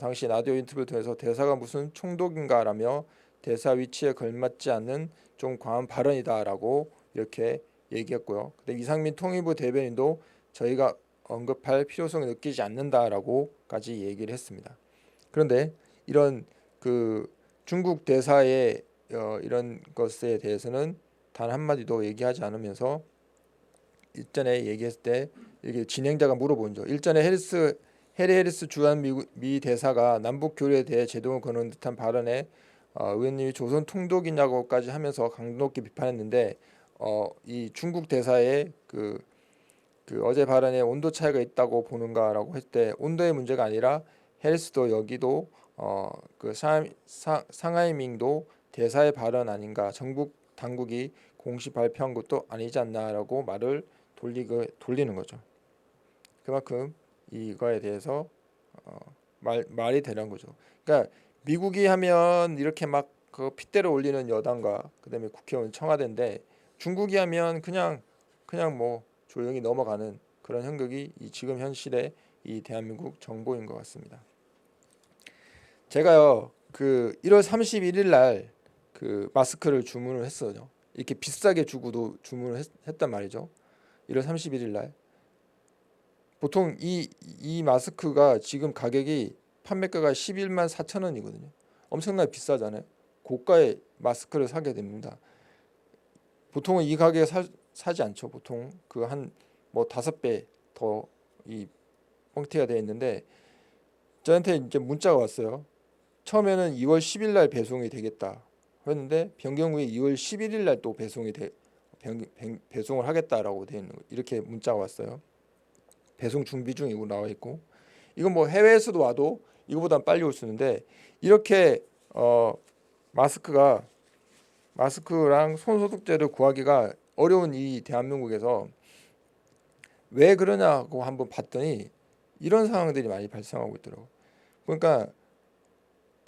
S1: 당시 라디오 인터뷰를 통해서 대사가 무슨 총독인가라며 대사 위치에 걸맞지 않는 좀 과한 발언이다라고 이렇게 얘기했고요. 근데 이상민 통일부 대변인도 저희가 언급할 필요성을 느끼지 않는다라고까지 얘기를 했습니다. 그런데 이런 그 중국 대사의 이런 것에 대해서는 단 한마디도 얘기하지 않으면서 일전에 얘기했을 때 이게 진행자가 물어본 죠. 일전에 해리 해리스 주한 미 대사가 남북 교류에 대해 제동을 거는 듯한 발언에 의원님이 조선 통독이냐고까지 하면서 강도 높게 비판했는데 이 중국 대사의 그 어제 발언에 온도 차이가 있다고 보는가라고 했을 때 온도의 문제가 아니라 해리스도 여기도 그 상하이밍도 대사의 발언 아닌가 정부 당국이 공식 발표한 것도 아니지 않나라고 말을 돌리는 거죠. 그만큼 이거에 대해서 말이 되는 거죠. 그러니까 미국이 하면 이렇게 막 그 핏대를 올리는 여당과 그다음에 국회의원 청와대인데 중국이 하면 그냥 뭐 조용히 넘어가는 그런 형국이 이 지금 현실의 이 대한민국 정보인 것 같습니다. 제가요 그 1월 31일 날 그 마스크를 주문을 했어요. 이렇게 비싸게 주고도 주문을 했단 말이죠. 1월 31일 날 보통 이 마스크가 지금 가격이 판매가가 11만 4천 원이거든요. 엄청나게 비싸잖아요. 고가의 마스크를 사게 됩니다. 보통은 이 가격에 사지 않죠. 보통 그 한 뭐 5배 더 이 뻥튀기가 되어 있는데 저한테 이제 문자가 왔어요. 처음에는 2월 10일 날 배송이 되겠다 했는데 변경 후에 2월 11일 날 또 배송을 하겠다라고 되어 있는 거 이렇게 문자가 왔어요. 배송 준비 중이고 나와 있고 이건 뭐 해외에서도 와도 이거보다 빨리 올 수 있는데 이렇게 마스크랑 손소독제를 구하기가 어려운 이 대한민국에서 왜 그러냐고 한번 봤더니 이런 상황들이 많이 발생하고 있더라고. 그러니까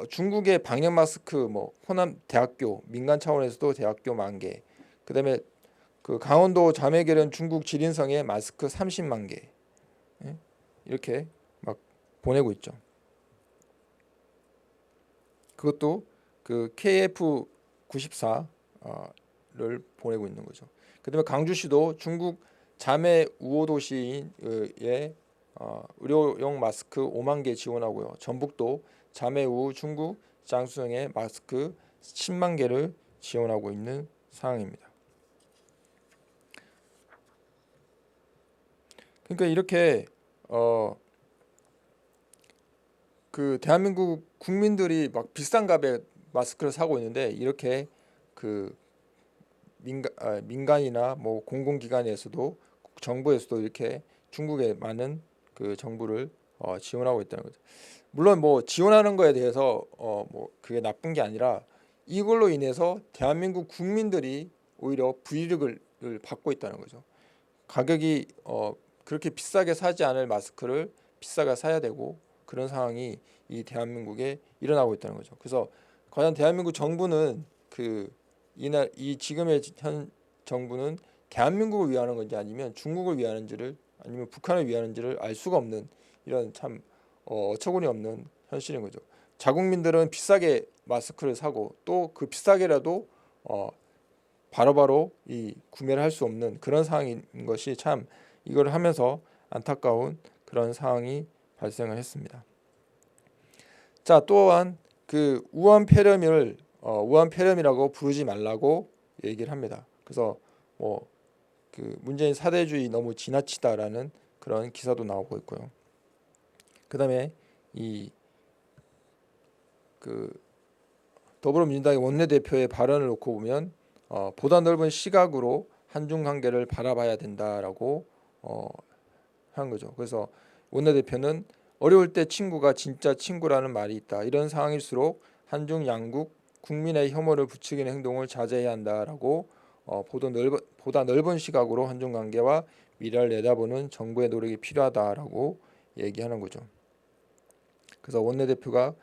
S1: 중국의 방역 마스크 뭐 호남 대학교 민간 차원에서도 대학교 10,000개 그다음에 그 강원도 자매결연 중국 지린성에 마스크 30만 개 이렇게 막 보내고 있죠. 그것도 그 KF94를 보내고 있는 거죠. 그다음에 강주시도 중국 자매 우호 도시의 의료용 마스크 5만 개 지원하고요. 전북도 자매 우호 중국 장수성의 마스크 10만 개를 지원하고 있는 상황입니다. 그러니까 이렇게 그 대한민국 국민들이 막 비싼 값에 마스크를 사고 있는데 이렇게 그 민간이나 뭐 공공기관에서도 정부에서도 이렇게 중국에 많은 그 정부를 지원하고 있다는 거죠. 물론 뭐 지원하는 거에 대해서 뭐 그게 나쁜 게 아니라 이걸로 인해서 대한민국 국민들이 오히려 불이익을 받고 있다는 거죠. 가격이 그렇게 비싸게 사지 않을 마스크를 비싸게 사야 되고 그런 상황이 이 대한민국에 일어나고 있다는 거죠. 그래서 과연 대한민국 정부는 이 지금의 현 정부는 대한민국을 위하는 건지 아니면 중국을 위하는지를 아니면 북한을 위하는지를 알 수가 없는 이런 참 어처구니 없는 현실인 거죠. 자국민들은 비싸게 마스크를 사고 또 그 비싸게라도 바로바로 이 구매를 할 수 없는 그런 상황인 것이 참 이걸 하면서 안타까운 그런 상황이 발생을 했습니다. 자, 또한 그 우한폐렴이라고 부르지 말라고 얘기를 합니다. 그래서 뭐 그 문재인 사대주의 너무 지나치다라는 그런 기사도 나오고 있고요. 그다음에 이 그 더불어민주당의 원내대표의 발언을 놓고 보면 보다 넓은 시각으로 한중 관계를 바라봐야 된다라고 한 거죠. 그래서 원내대표는 어려울 때 친구가 진짜 친구라는 말이 있다. 이런 상황일수록 한중 양국 국민의 혐오를 부추기는 행동을 자제해야 한다라고 보다 넓은 시각으로 한중 관계와 미래를 내다보는 정부의 노력이 필요하다라고 얘기하는 거죠. 그래서 원내대표가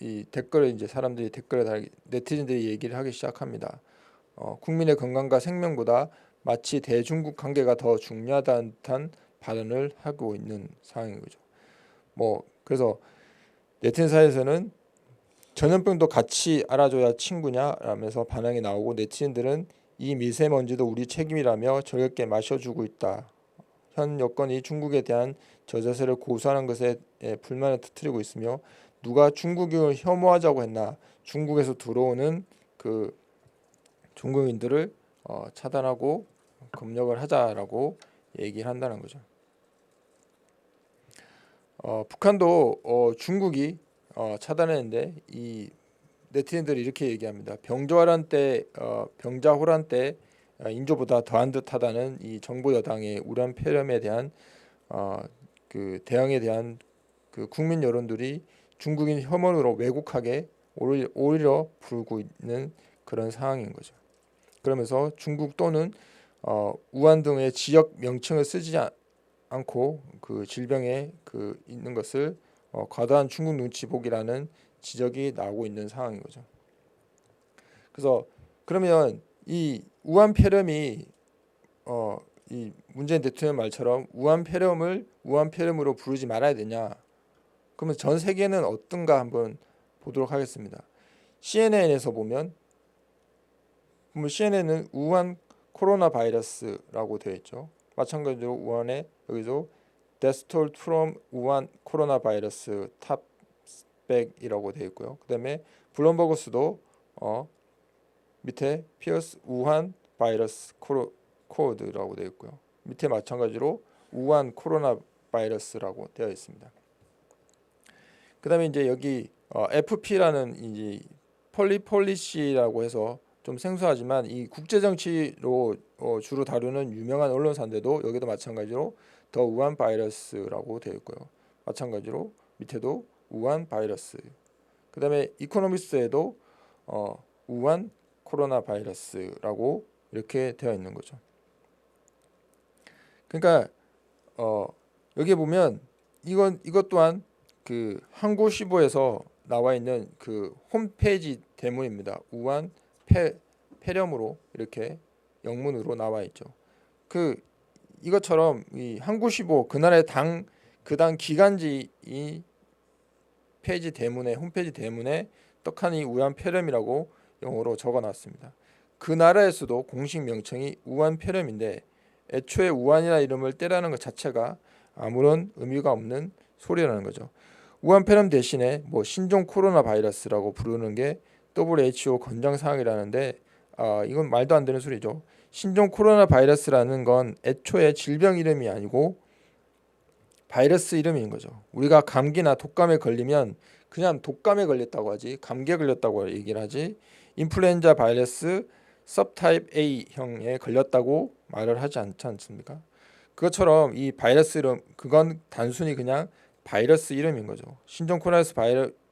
S1: 이 댓글을 이제 사람들이 네티즌들이 얘기를 하기 시작합니다. 국민의 건강과 생명보다 마치 대중국 관계가 더 중요하다는 듯한 발언을 하고 있는 상황인 거죠. 그래서 네티즌 사이에서는 전염병도 같이 알아줘야 친구냐라면서 반응이 나오고, 네티즌들은 이 미세먼지도 우리 책임이라며 즐겁게 마셔주고 있다. 현 여건이 중국에 대한 저자세를 고수하는 것에 불만을 터뜨리고 있으며, 누가 중국을 혐오하자고 했나, 중국에서 들어오는 그 중국인들을 차단하고 검역을 하자라고 얘기를 한다는 거죠. 북한도 중국이 차단했는데, 이 네티즌들이 이렇게 얘기합니다. 병자호란 때 인조보다 더한 듯하다는 이 정부 여당의 우란 폐렴에 대한 그 대응에 대한 그 국민 여론들이 중국인 혐오로 왜곡하게 오히려 부르고 있는 그런 상황인 거죠. 그러면서 중국 또는 우한 등의 지역 명칭을 쓰지 않고 그 질병에 있는 것을 과도한 중국 눈치 보기라는 지적이 나오고 있는 상황인 거죠. 그래서 그러면 이 우한 폐렴이 이 문재인 대통령 말처럼 우한 폐렴을 우한 폐렴으로 부르지 말아야 되냐? 그러면 전 세계는 어떤가 한번 보도록 하겠습니다. CNN에서 보면 CNN은 우한 코로나 바이러스라고 되어 있죠. 마찬가지로 우한에 여기서 Death toll from 우한 코로나 바이러스 탑백이라고 되어 있고요. 그다음에 블룸버그스도 밑에 피어스 우한 바이러스 코드라고 되어 있고요. 밑에 마찬가지로 우한 코로나 바이러스라고 되어 있습니다. 그다음에 이제 여기 FP라는 이제 폴리시라고 해서 좀 생소하지만 이 국제 정치로 주로 다루는 유명한 언론사인데도 여기도 마찬가지로 더 우한 바이러스라고 되어 있고요. 마찬가지로 밑에도 우한 바이러스. 그다음에 이코노미스트에도 우한 코로나 바이러스라고 이렇게 되어 있는 거죠. 그러니까 여기 보면 이것 또한 그 한국시보에서 나와 있는 그 홈페이지 대문입니다. 우한 폐렴으로 이렇게 영문으로 나와 있죠. 이것처럼 이 한국시보 그날의 당 기간지 이 페이지 대문에 홈페이지 대문에 떡하니 우한 폐렴이라고 영어로 적어놨습니다. 그 나라에서도 공식 명칭이 우한 폐렴인데 애초에 우한이라 이름을 떼라는 것 자체가 아무런 의미가 없는 소리라는 거죠. 우한 폐렴 대신에 신종 코로나 바이러스라고 부르는 게 WHO 권장 사항이라는데 이건 말도 안 되는 소리죠. 신종 코로나 바이러스라는 건 애초에 질병 이름이 아니고 바이러스 이름인 거죠. 우리가 감기나 독감에 걸리면 그냥 독감에 걸렸다고 하지, 감기에 걸렸다고 얘기를 하지, 인플루엔자 바이러스 서브타입 A형에 걸렸다고 말을 하지 않지 않습니까? 그것처럼 이 바이러스 이름, 그건 단순히 그냥 바이러스 이름인 거죠. 신종 코로나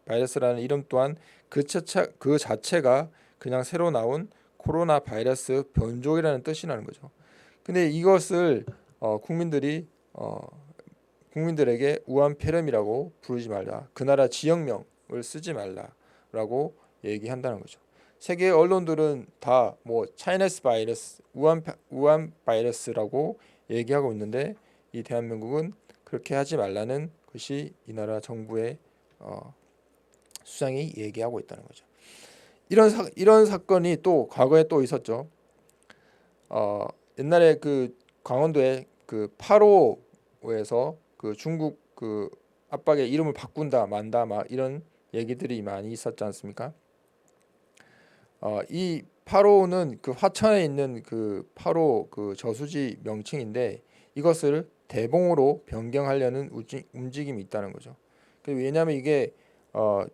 S1: 바이러스라는 이름 또한 그 자체가 그냥 새로 나온 코로나 바이러스 변종이라는 뜻이라는 거죠. 근데 이것을 국민들에게 우한 폐렴이라고 부르지 말라, 그 나라 지역명을 쓰지 말라라고 얘기한다는 거죠. 세계 언론들은 다 차이니스 바이러스, 우한 바이러스라고 얘기하고 있는데 이 대한민국은 그렇게 하지 말라는 것이 이 나라 정부의 수장이 얘기하고 있다는 거죠. 이런 사건이 또 과거에 또 있었죠. 옛날에 그 강원도의 그 8호에서 그 중국 그 압박에 이름을 바꾼다 만다 막 이런 얘기들이 많이 있었지 않습니까? 이 8호는 그 화천에 있는 그 8호 그 저수지 명칭인데 이것을 대봉으로 변경하려는 움직임이 있다는 거죠. 왜냐하면 이게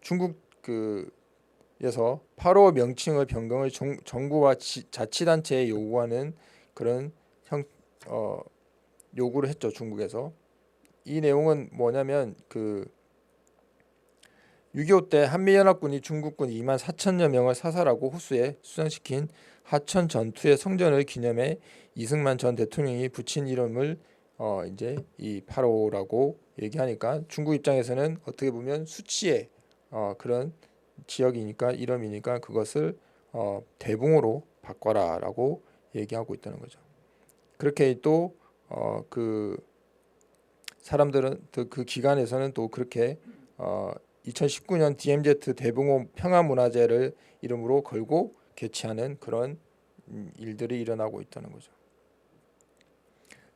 S1: 중국 그에서 8호 명칭을 변경을 정부와 자치단체에 요구하는 그런 요구를 했죠, 중국에서. 이 내용은 뭐냐면 그 6.25 때 한미연합군이 중국군 24,000여 명을 사살하고 호수에 수장시킨 하천 전투의 성전을 기념해 이승만 전 대통령이 붙인 이름을 이제 이 8.5라고 얘기하니까 중국 입장에서는 어떻게 보면 수치의 그런 지역이니까 이름이니까 그것을 대붕으로 바꿔라라고 얘기하고 있다는 거죠. 그렇게 또 그 사람들은 그 기간에서는 또 그렇게 2019년 DMZ 대붕호 평화문화제를 이름으로 걸고 개최하는 그런 일들이 일어나고 있다는 거죠.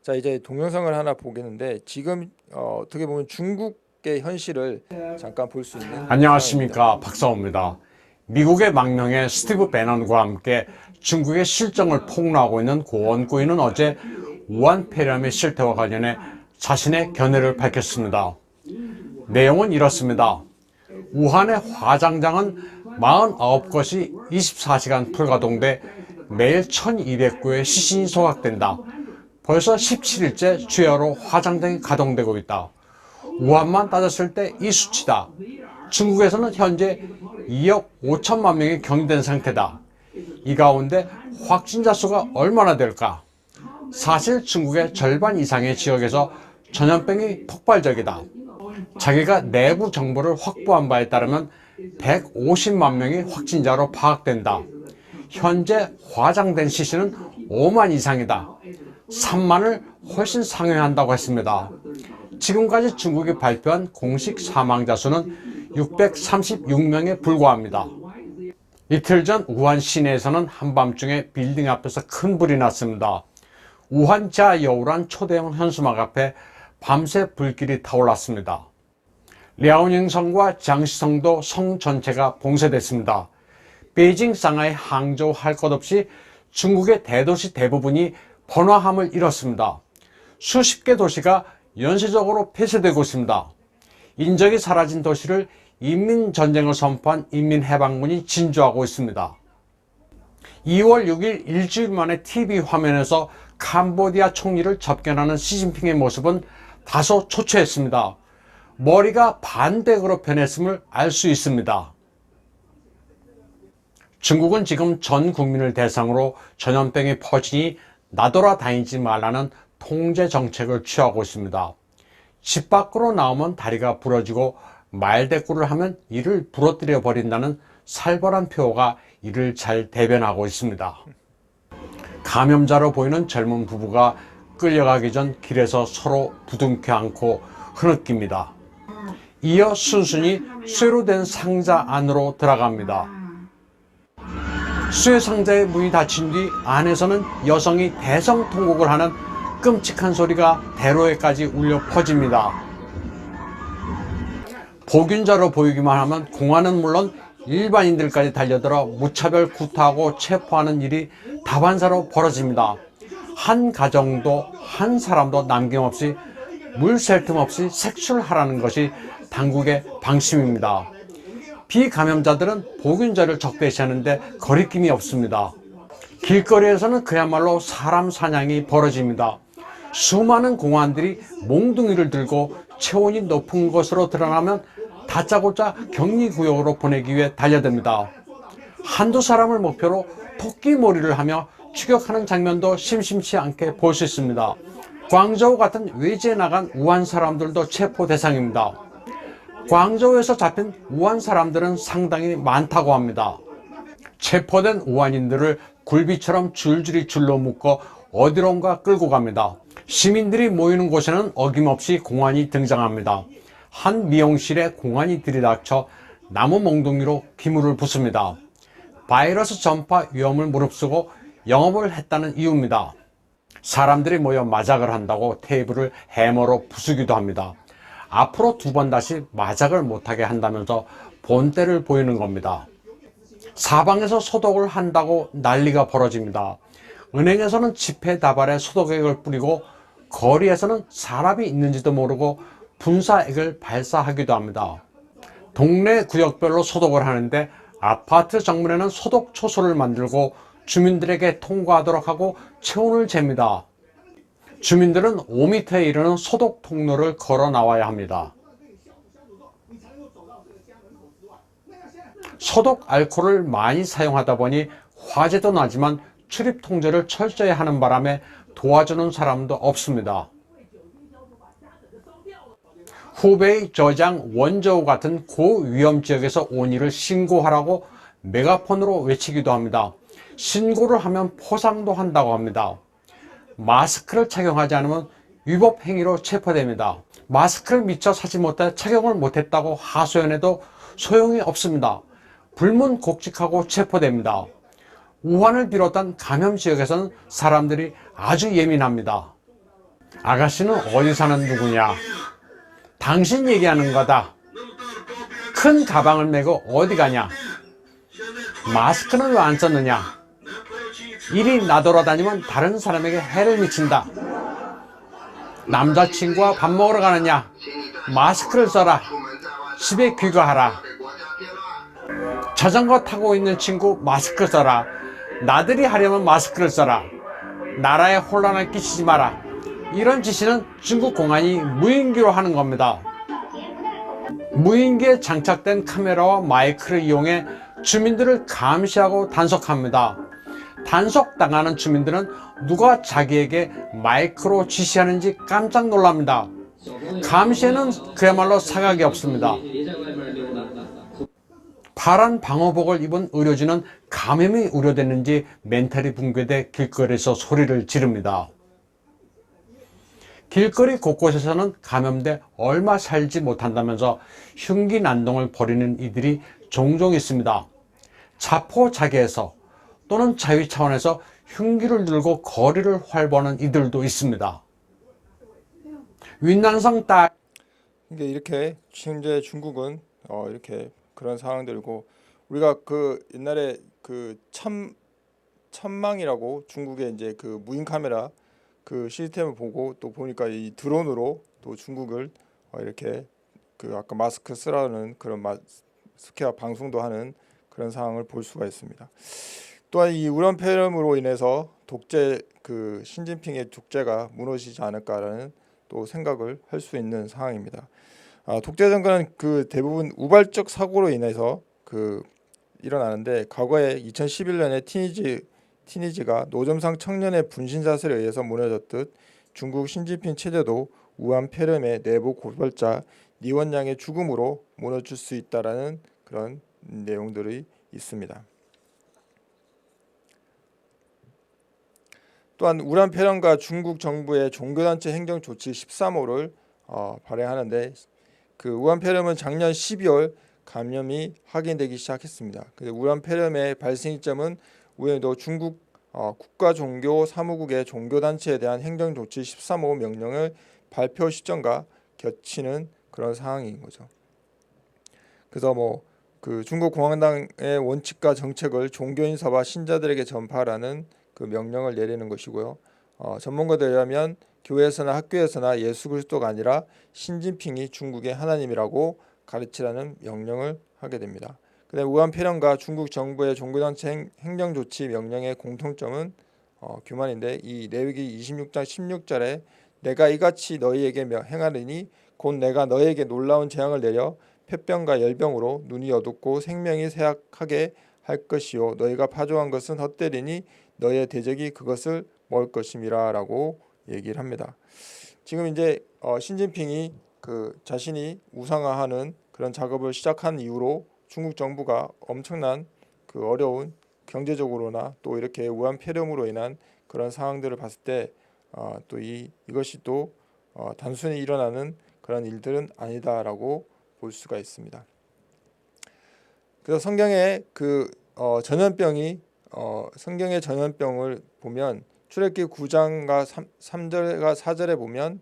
S1: 자, 이제 동영상을 하나 보겠는데 지금 어떻게 보면 중국의 현실을 잠깐 볼 수 있는
S2: 안녕하십니까, 박사호입니다. 미국의 망명의 스티브 배넌과 함께 중국의 실정을 폭로하고 있는 고원구이는 어제 우한 폐렴의 실태와 관련해 자신의 견해를 밝혔습니다. 내용은 이렇습니다. 우한의 화장장은 49곳이 24시간 불가동돼 매일 1200구의 시신이 소각된다. 벌써 17일째 주야로 화장장이 가동되고 있다. 우한만 따졌을 때 이 수치다. 중국에서는 현재 2억 5천만 명이 격리된 상태다. 이 가운데 확진자 수가 얼마나 될까? 사실 중국의 절반 이상의 지역에서 전염병이 폭발적이다. 자기가 내부 정보를 확보한 바에 따르면 150만 명이 확진자로 파악된다. 현재 화장된 시신은 5만 이상이다. 3만을 훨씬 상회한다고 했습니다. 지금까지 중국이 발표한 공식 사망자 수는 636명에 불과합니다. 이틀 전 우한 시내에서는 한밤중에 빌딩 앞에서 큰 불이 났습니다. 우한 자여우란 초대형 현수막 앞에 밤새 불길이 타올랐습니다. 랴오닝성과 장시성도 성 전체가 봉쇄됐습니다. 베이징, 상하이, 항저우 할 것 없이 중국의 대도시 대부분이 번화함을 잃었습니다. 수십 개 도시가 연쇄적으로 폐쇄되고 있습니다. 인적이 사라진 도시를 인민전쟁을 선포한 인민해방군이 진주하고 있습니다. 2월 6일 일주일 만에 TV 화면에서 캄보디아 총리를 접견하는 시진핑의 모습은 다소 초췌했습니다. 머리가 반대로 변했음을 알 수 있습니다. 중국은 지금 전 국민을 대상으로 전염병이 퍼지니 나돌아다니지 말라는 통제 정책을 취하고 있습니다. 집 밖으로 나오면 다리가 부러지고 말대꾸를 하면 이를 부러뜨려 버린다는 살벌한 표어가 이를 잘 대변하고 있습니다. 감염자로 보이는 젊은 부부가 끌려가기 전 길에서 서로 부둥켜 안고 흐느낍니다. 이어 순순히 쇠로 된 상자 안으로 들어갑니다. 쇠 상자의 문이 닫힌 뒤 안에서는 여성이 대성통곡을 하는 끔찍한 소리가 대로에까지 울려 퍼집니다. 보균자로 보이기만 하면 공안은 물론 일반인들까지 달려들어 무차별 구타하고 체포하는 일이 다반사로 벌어집니다. 한 가정도 한 사람도 남김없이 물 셀 틈 없이 색출하라는 것이 당국의 방침입니다. 비감염자들은 보균자를 적대시하는데 거리낌이 없습니다. 길거리에서는 그야말로 사람 사냥이 벌어집니다. 수많은 공안들이 몽둥이를 들고 체온이 높은 곳으로 드러나면 다짜고짜 격리구역으로 보내기 위해 달려듭니다. 한두 사람을 목표로 토끼몰이를 하며 추격하는 장면도 심심치 않게 볼 수 있습니다. 광저우 같은 외지에 나간 우한 사람들도 체포 대상입니다. 광저우에서 잡힌 우한 사람들은 상당히 많다고 합니다. 체포된 우한인들을 굴비처럼 줄줄이 줄로 묶어 어디론가 끌고 갑니다. 시민들이 모이는 곳에는 어김없이 공안이 등장합니다. 한 미용실에 공안이 들이닥쳐 나무 몽둥이로 기물을 붓습니다. 바이러스 전파 위험을 무릅쓰고 영업을 했다는 이유입니다. 사람들이 모여 마작을 한다고 테이블을 해머로 부수기도 합니다. 앞으로 2번 다시 마작을 못하게 한다면서 본때를 보이는 겁니다. 사방에서 소독을 한다고 난리가 벌어집니다. 은행에서는 지폐다발에 소독액을 뿌리고 거리에서는 사람이 있는지도 모르고 분사액을 발사하기도 합니다. 동네 구역별로 소독을 하는데 아파트 정문에는 소독 초소를 만들고 주민들에게 통과하도록 하고 체온을 잽니다. 주민들은 5m에 이르는 소독 통로를 걸어 나와야 합니다. 소독 알코올을 많이 사용하다 보니 화재도 나지만 출입 통제를 철저히 하는 바람에 도와주는 사람도 없습니다. 후베이, 저장, 원저우 같은 고위험 지역에서 온 일을 신고하라고 메가폰으로 외치기도 합니다. 신고를 하면 포상도 한다고 합니다. 마스크를 착용하지 않으면 위법 행위로 체포됩니다. 마스크를 미처 사지 못해 착용을 못했다고 하소연해도 소용이 없습니다. 불문곡직하고 체포됩니다. 우한을 비롯한 감염 지역에서는 사람들이 아주 예민합니다. 아가씨는 어디 사는 누구냐? 당신 얘기하는 거다. 큰 가방을 메고 어디 가냐? 마스크는 왜 안 썼느냐? 이리 나돌아다니면 다른 사람에게 해를 미친다. 남자친구와 밥 먹으러 가느냐? 마스크를 써라. 집에 귀가하라. 자전거 타고 있는 친구 마스크 써라. 나들이 하려면 마스크를 써라. 나라에 혼란을 끼치지 마라. 이런 지시는 중국 공안이 무인기로 하는 겁니다. 무인기에 장착된 카메라와 마이크를 이용해 주민들을 감시하고 단속합니다. 단속당하는 주민들은 누가 자기에게 마이크로 지시하는지 깜짝 놀랍니다. 감시에는 그야말로 사각이 없습니다. 파란 방호복을 입은 의료진은 감염이 우려됐는지 멘탈이 붕괴돼 길거리에서 소리를 지릅니다. 길거리 곳곳에서는 감염돼 얼마 살지 못한다면서 흉기난동을 벌이는 이들이 종종 있습니다. 자포자기해서 또는 자위 차원에서 흉기를 들고 거리를 활보하는 이들도 있습니다. 윈난성 딸
S1: 이게 이렇게 현재 중국은 이렇게 그런 상황들이고, 우리가 그 옛날에 그 천망이라고 중국의 이제 그 무인 카메라 그 시스템을 보고 또 보니까 이 드론으로 또 중국을 이렇게 그 아까 마스크 쓰라는 그런 마스크와 방송도 하는 그런 상황을 볼 수가 있습니다. 또한 이 우란 폐렴으로 인해서 독재 그 시진핑의 독재가 무너지지 않을까라는 또 생각을 할 수 있는 상황입니다. 독재 정권은 그 대부분 우발적 사고로 인해서 그 일어나는데, 과거에 2011년에 티니지가 노점상 청년의 분신 자살에 의해서 무너졌듯 중국 시진핑 체제도 우한 폐렴의 내부 고발자 리원양의 죽음으로 무너질 수 있다라는 그런 내용들이 있습니다. 또한 우란 폐렴과 중국 정부의 종교단체 행정 조치 13호를 발행하는데, 그 우한 폐렴은 작년 12월 감염이 확인되기 시작했습니다. 우한 폐렴의 발생 시점은 우연히도 중국 국가종교 사무국의 종교단체에 대한 행정조치 13호 명령을 발표 시점과 겹치는 그런 상황인 거죠. 그래서 그 중국 공화당의 원칙과 정책을 종교인사와 신자들에게 전파하라는 그 명령을 내리는 것이고요. 전문가들에 의하면 교회에서나 학교에서나 예수 그리스도가 아니라 신진핑이 중국의 하나님이라고 가르치라는 명령을 하게 됩니다. 그다음에 우한 폐렴과 중국 정부의 종교단체 행정조치 명령의 공통점은 교만인데, 이 레위기 26장 16절에 내가 이같이 너희에게 행하리니 곧 내가 너희에게 놀라운 재앙을 내려 폐병과 열병으로 눈이 어둡고 생명이 쇠약하게 할 것이요 너희가 파종한 것은 헛되리니 너희의 대적이 그것을 먹을 것임이라라고 얘기를 합니다. 지금 이제 시진핑이 그 자신이 우상화하는 그런 작업을 시작한 이후로 중국 정부가 엄청난 그 어려운 경제적으로나 또 이렇게 우한 폐렴으로 인한 그런 상황들을 봤을 때 또 이것이 또 단순히 일어나는 그런 일들은 아니다라고 볼 수가 있습니다. 그래서 성경의 그 전염병이 성경의 전염병을 보면 출애굽기 9장과 3절과 4절에 보면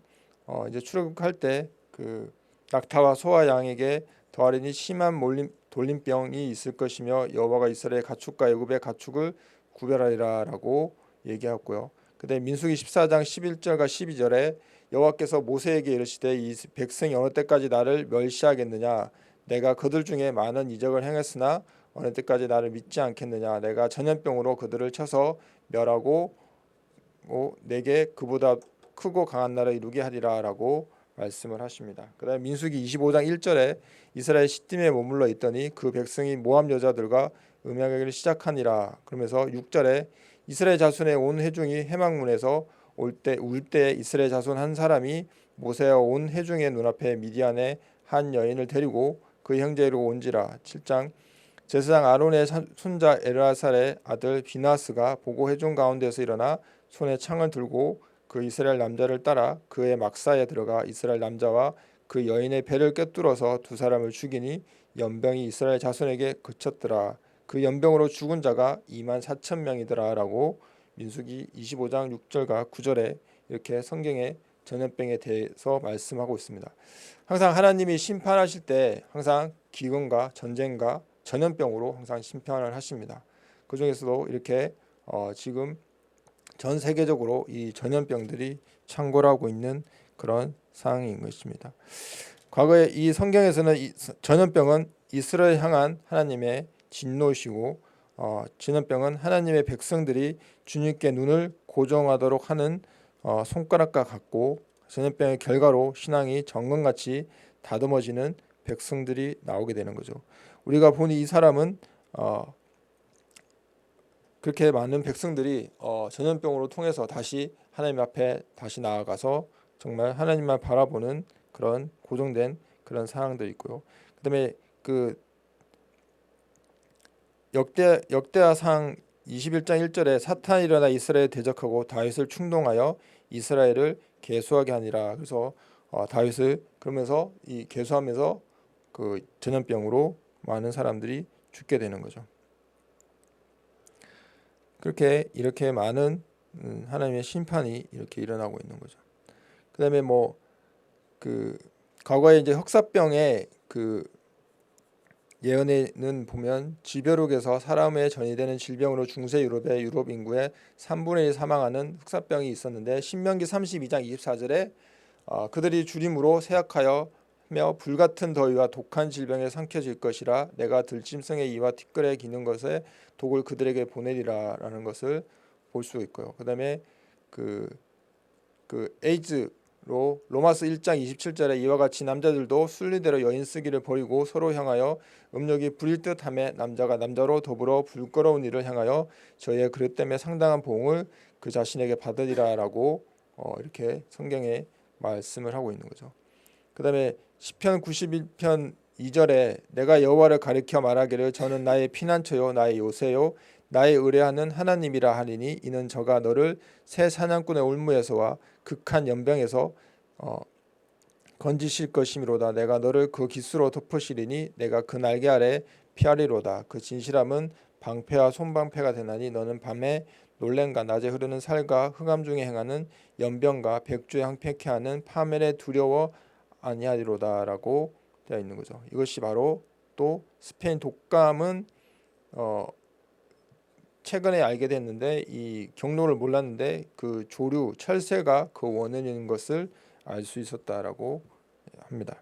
S1: 이제 출애굽할 때 그 낙타와 소와 양에게 더하리니 심한 돌림병이 있을 것이며 여호와가 이스라엘의 가축과 애굽의 가축을 구별하리라라고 얘기하고요. 그다음에 민수기 14장 11절과 12절에 여호와께서 모세에게 이르시되 이 백성이 어느 때까지 나를 멸시하겠느냐, 내가 그들 중에 많은 이적을 행했으나 어느 때까지 나를 믿지 않겠느냐, 내가 전염병으로 그들을 쳐서 멸하고 내게 그보다 크고 강한 나라 이루게 하리라라고 말씀을 하십니다. 그다음에 민수기 25장 1절에 이스라엘 시딤에 머물러 있더니 그 백성이 모압 여자들과 음행하기를 시작하니라. 그러면서 6절에 이스라엘 자손의 온 회중이 해막문에서 울 때 이스라엘 자손 한 사람이 모세와 온 회중의 눈앞에 미디안의 한 여인을 데리고 그 형제로 온지라. 7장 제사장 아론의 손자 엘아살의 아들 비나스가 보고 회중 가운데서 일어나 손에 창을 들고 그 이스라엘 남자를 따라 그의 막사에 들어가 이스라엘 남자와 그 여인의 배를 꿰뚫어서 두 사람을 죽이니 연병이 이스라엘 자손에게 그쳤더라. 그 연병으로 죽은 자가 2만 4천 명이더라라고 민수기 25장 6절과 9절에 이렇게 성경의 전염병에 대해서 말씀하고 있습니다. 항상 하나님이 심판하실 때 항상 기근과 전쟁과 전염병으로 항상 심판을 하십니다. 그 중에서도 이렇게 지금 전 세계적으로 이 전염병들이 창궐하고 있는 그런 상황인 것입니다. 과거에 이 성경에서는 이 전염병은 이스라엘 향한 하나님의 진노시고 전염병은 하나님의 백성들이 주님께 눈을 고정하도록 하는 손가락과 같고 전염병의 결과로 신앙이 정금같이 다듬어지는 백성들이 나오게 되는 거죠. 우리가 보니 이 사람은 그렇게 많은 백성들이 전염병으로 통해서 다시 하나님 앞에 다시 나아가서 정말 하나님만 바라보는 그런 고정된 그런 상황들이 있고요. 그다음에 그 역대하상 21장 1절에 사탄이 일어나 이스라엘을 대적하고 다윗을 충동하여 이스라엘을 계수하게 하니라. 그래서 다윗을 그러면서 이 계수하면서 그 전염병으로 많은 사람들이 죽게 되는 거죠. 그렇게 이렇게 많은 하나님의 심판이 이렇게 일어나고 있는 거죠. 그다음에 뭐 그 과거에 이제 흑사병의 그 예언에는 보면 지벼룩에서 사람에 전이되는 질병으로 중세 유럽의 유럽 인구의 3분의 1 사망하는 흑사병이 있었는데 신명기 32장 24절에 그들이 주림으로 쇠약하여 불같은 더위와 독한 질병에 삼켜질 것이라 내가 들짐승의 이와 티끌에 기는 것에 독을 그들에게 보내리라라는 것을 볼 수 있고요. 그다음에 그 에이즈로 로마서 1장 27절에 이와 같이 남자들도 순리대로 여인 쓰기를 버리고 서로 향하여 음욕이 부릴 듯하며 남자가 남자로 더불어 불거러운 일을 향하여 저희의 그릇 때문에 상당한 보응을 그 자신에게 받으리라라고 이렇게 성경에 말씀을 하고 있는 거죠. 그다음에 시편 91편 2절에 내가 여호와를 가리켜 말하기를 저는 나의 피난처요 나의 요새요 나의 의뢰하는 하나님이라 하리니 이는 저가 너를 새 사냥꾼의 올무에서와 극한 연병에서 건지실 것이미로다. 내가 너를 그 기수로 덮으시리니 내가 그 날개 아래 피하리로다. 그 진실함은 방패와 손방패가 되나니 너는 밤에 놀램과 낮에 흐르는 살과 흑암 중에 행하는 연병과 백주에 항폐케 하는 파멸에 두려워 아니하리로다라고 되어 있는 거죠. 이것이 바로 또 스페인 독감은 최근에 알게 됐는데 이 경로를 몰랐는데 그 조류 철새가 그 원인인 것을 알 수 있었다라고 합니다.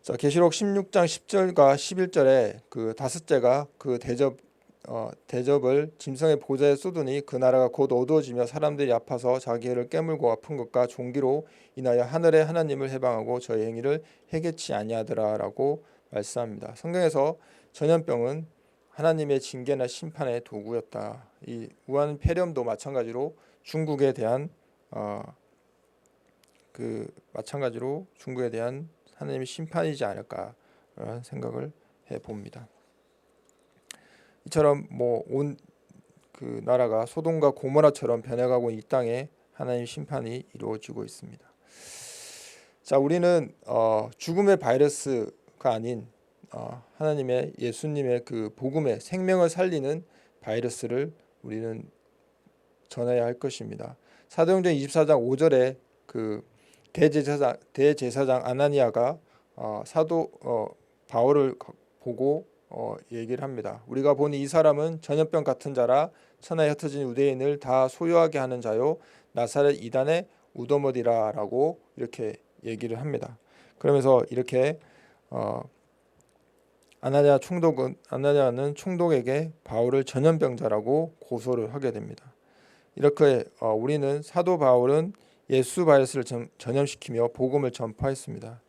S1: 자, 계시록 16장 10절과 11절에 그 다섯째가 그 대접을 짐승의 보좌에 쏟으니 그 나라가 곧 어두워지며 사람들이 아파서 자기 혀를 깨물고 아픈 것과 종기로 인하여 하늘의 하나님을 해방하고 저의 행위를 해결치 아니하더라라고 말씀합니다. 성경에서 전염병은 하나님의 징계나 심판의 도구였다. 이 우한 폐렴도 마찬가지로 중국에 대한 하나님의 심판이지 않을까라는 생각을 해봅니다. 이처럼 뭐 온 그 나라가 소돔과 고모라처럼 변해가고 이 땅에 하나님의 심판이 이루어지고 있습니다. 자, 우리는 죽음의 바이러스가 아닌 하나님의 예수님의 그 복음의 생명을 살리는 바이러스를 우리는 전해야 할 것입니다. 사도행전 24장 5절에 그 대제사장 아나니아가 사도 바울을 보고 얘기를 합니다. 우리가 보니 이 사람은 전염병 같은 자라 천하에 흩어진 유대인을 다 소유하게 하는 자요 나사렛 이단의 우두머리라라고 이렇게 얘기를 합니다. 그러면서 이렇게 아나니아는 총독에게 바울을 전염병자라고 고소를 하게 됩니다. 이렇게 우리는 사도 바울은 예수 바이러스를 전염시키며 복음을 전파했습니다.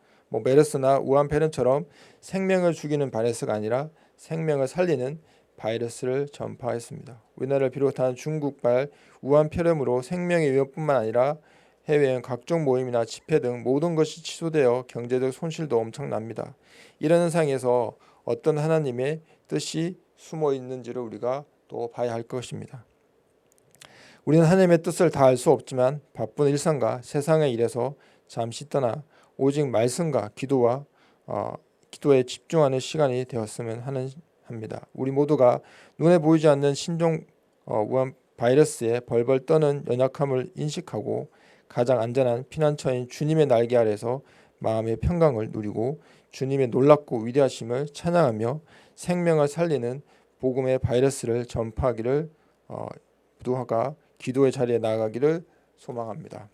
S1: 메르스나 우한폐렴처럼 생명을 죽이는 바이러스가 아니라 생명을 살리는 바이러스를 전파했습니다. 우리나라를 비롯한 중국발 우한폐렴으로 생명의 위협뿐만 아니라 해외여행, 각종 모임이나 집회 등 모든 것이 취소되어 경제적 손실도 엄청납니다. 이런 현상에서 어떤 하나님의 뜻이 숨어 있는지를 우리가 또 봐야 할 것입니다. 우리는 하나님의 뜻을 다 알 수 없지만 바쁜 일상과 세상의 일에서 잠시 떠나 오직 말씀과 기도에 집중하는 시간이 되었으면 합니다. 우리 모두가 눈에 보이지 않는 신종 우한 바이러스에 벌벌 떠는 연약함을 인식하고 가장 안전한 피난처인 주님의 날개 아래서 마음의 평강을 누리고 주님의 놀랍고 위대하심을 찬양하며 생명을 살리는 복음의 바이러스를 전파하기를 모두가 기도의 자리에 나아가기를 소망합니다.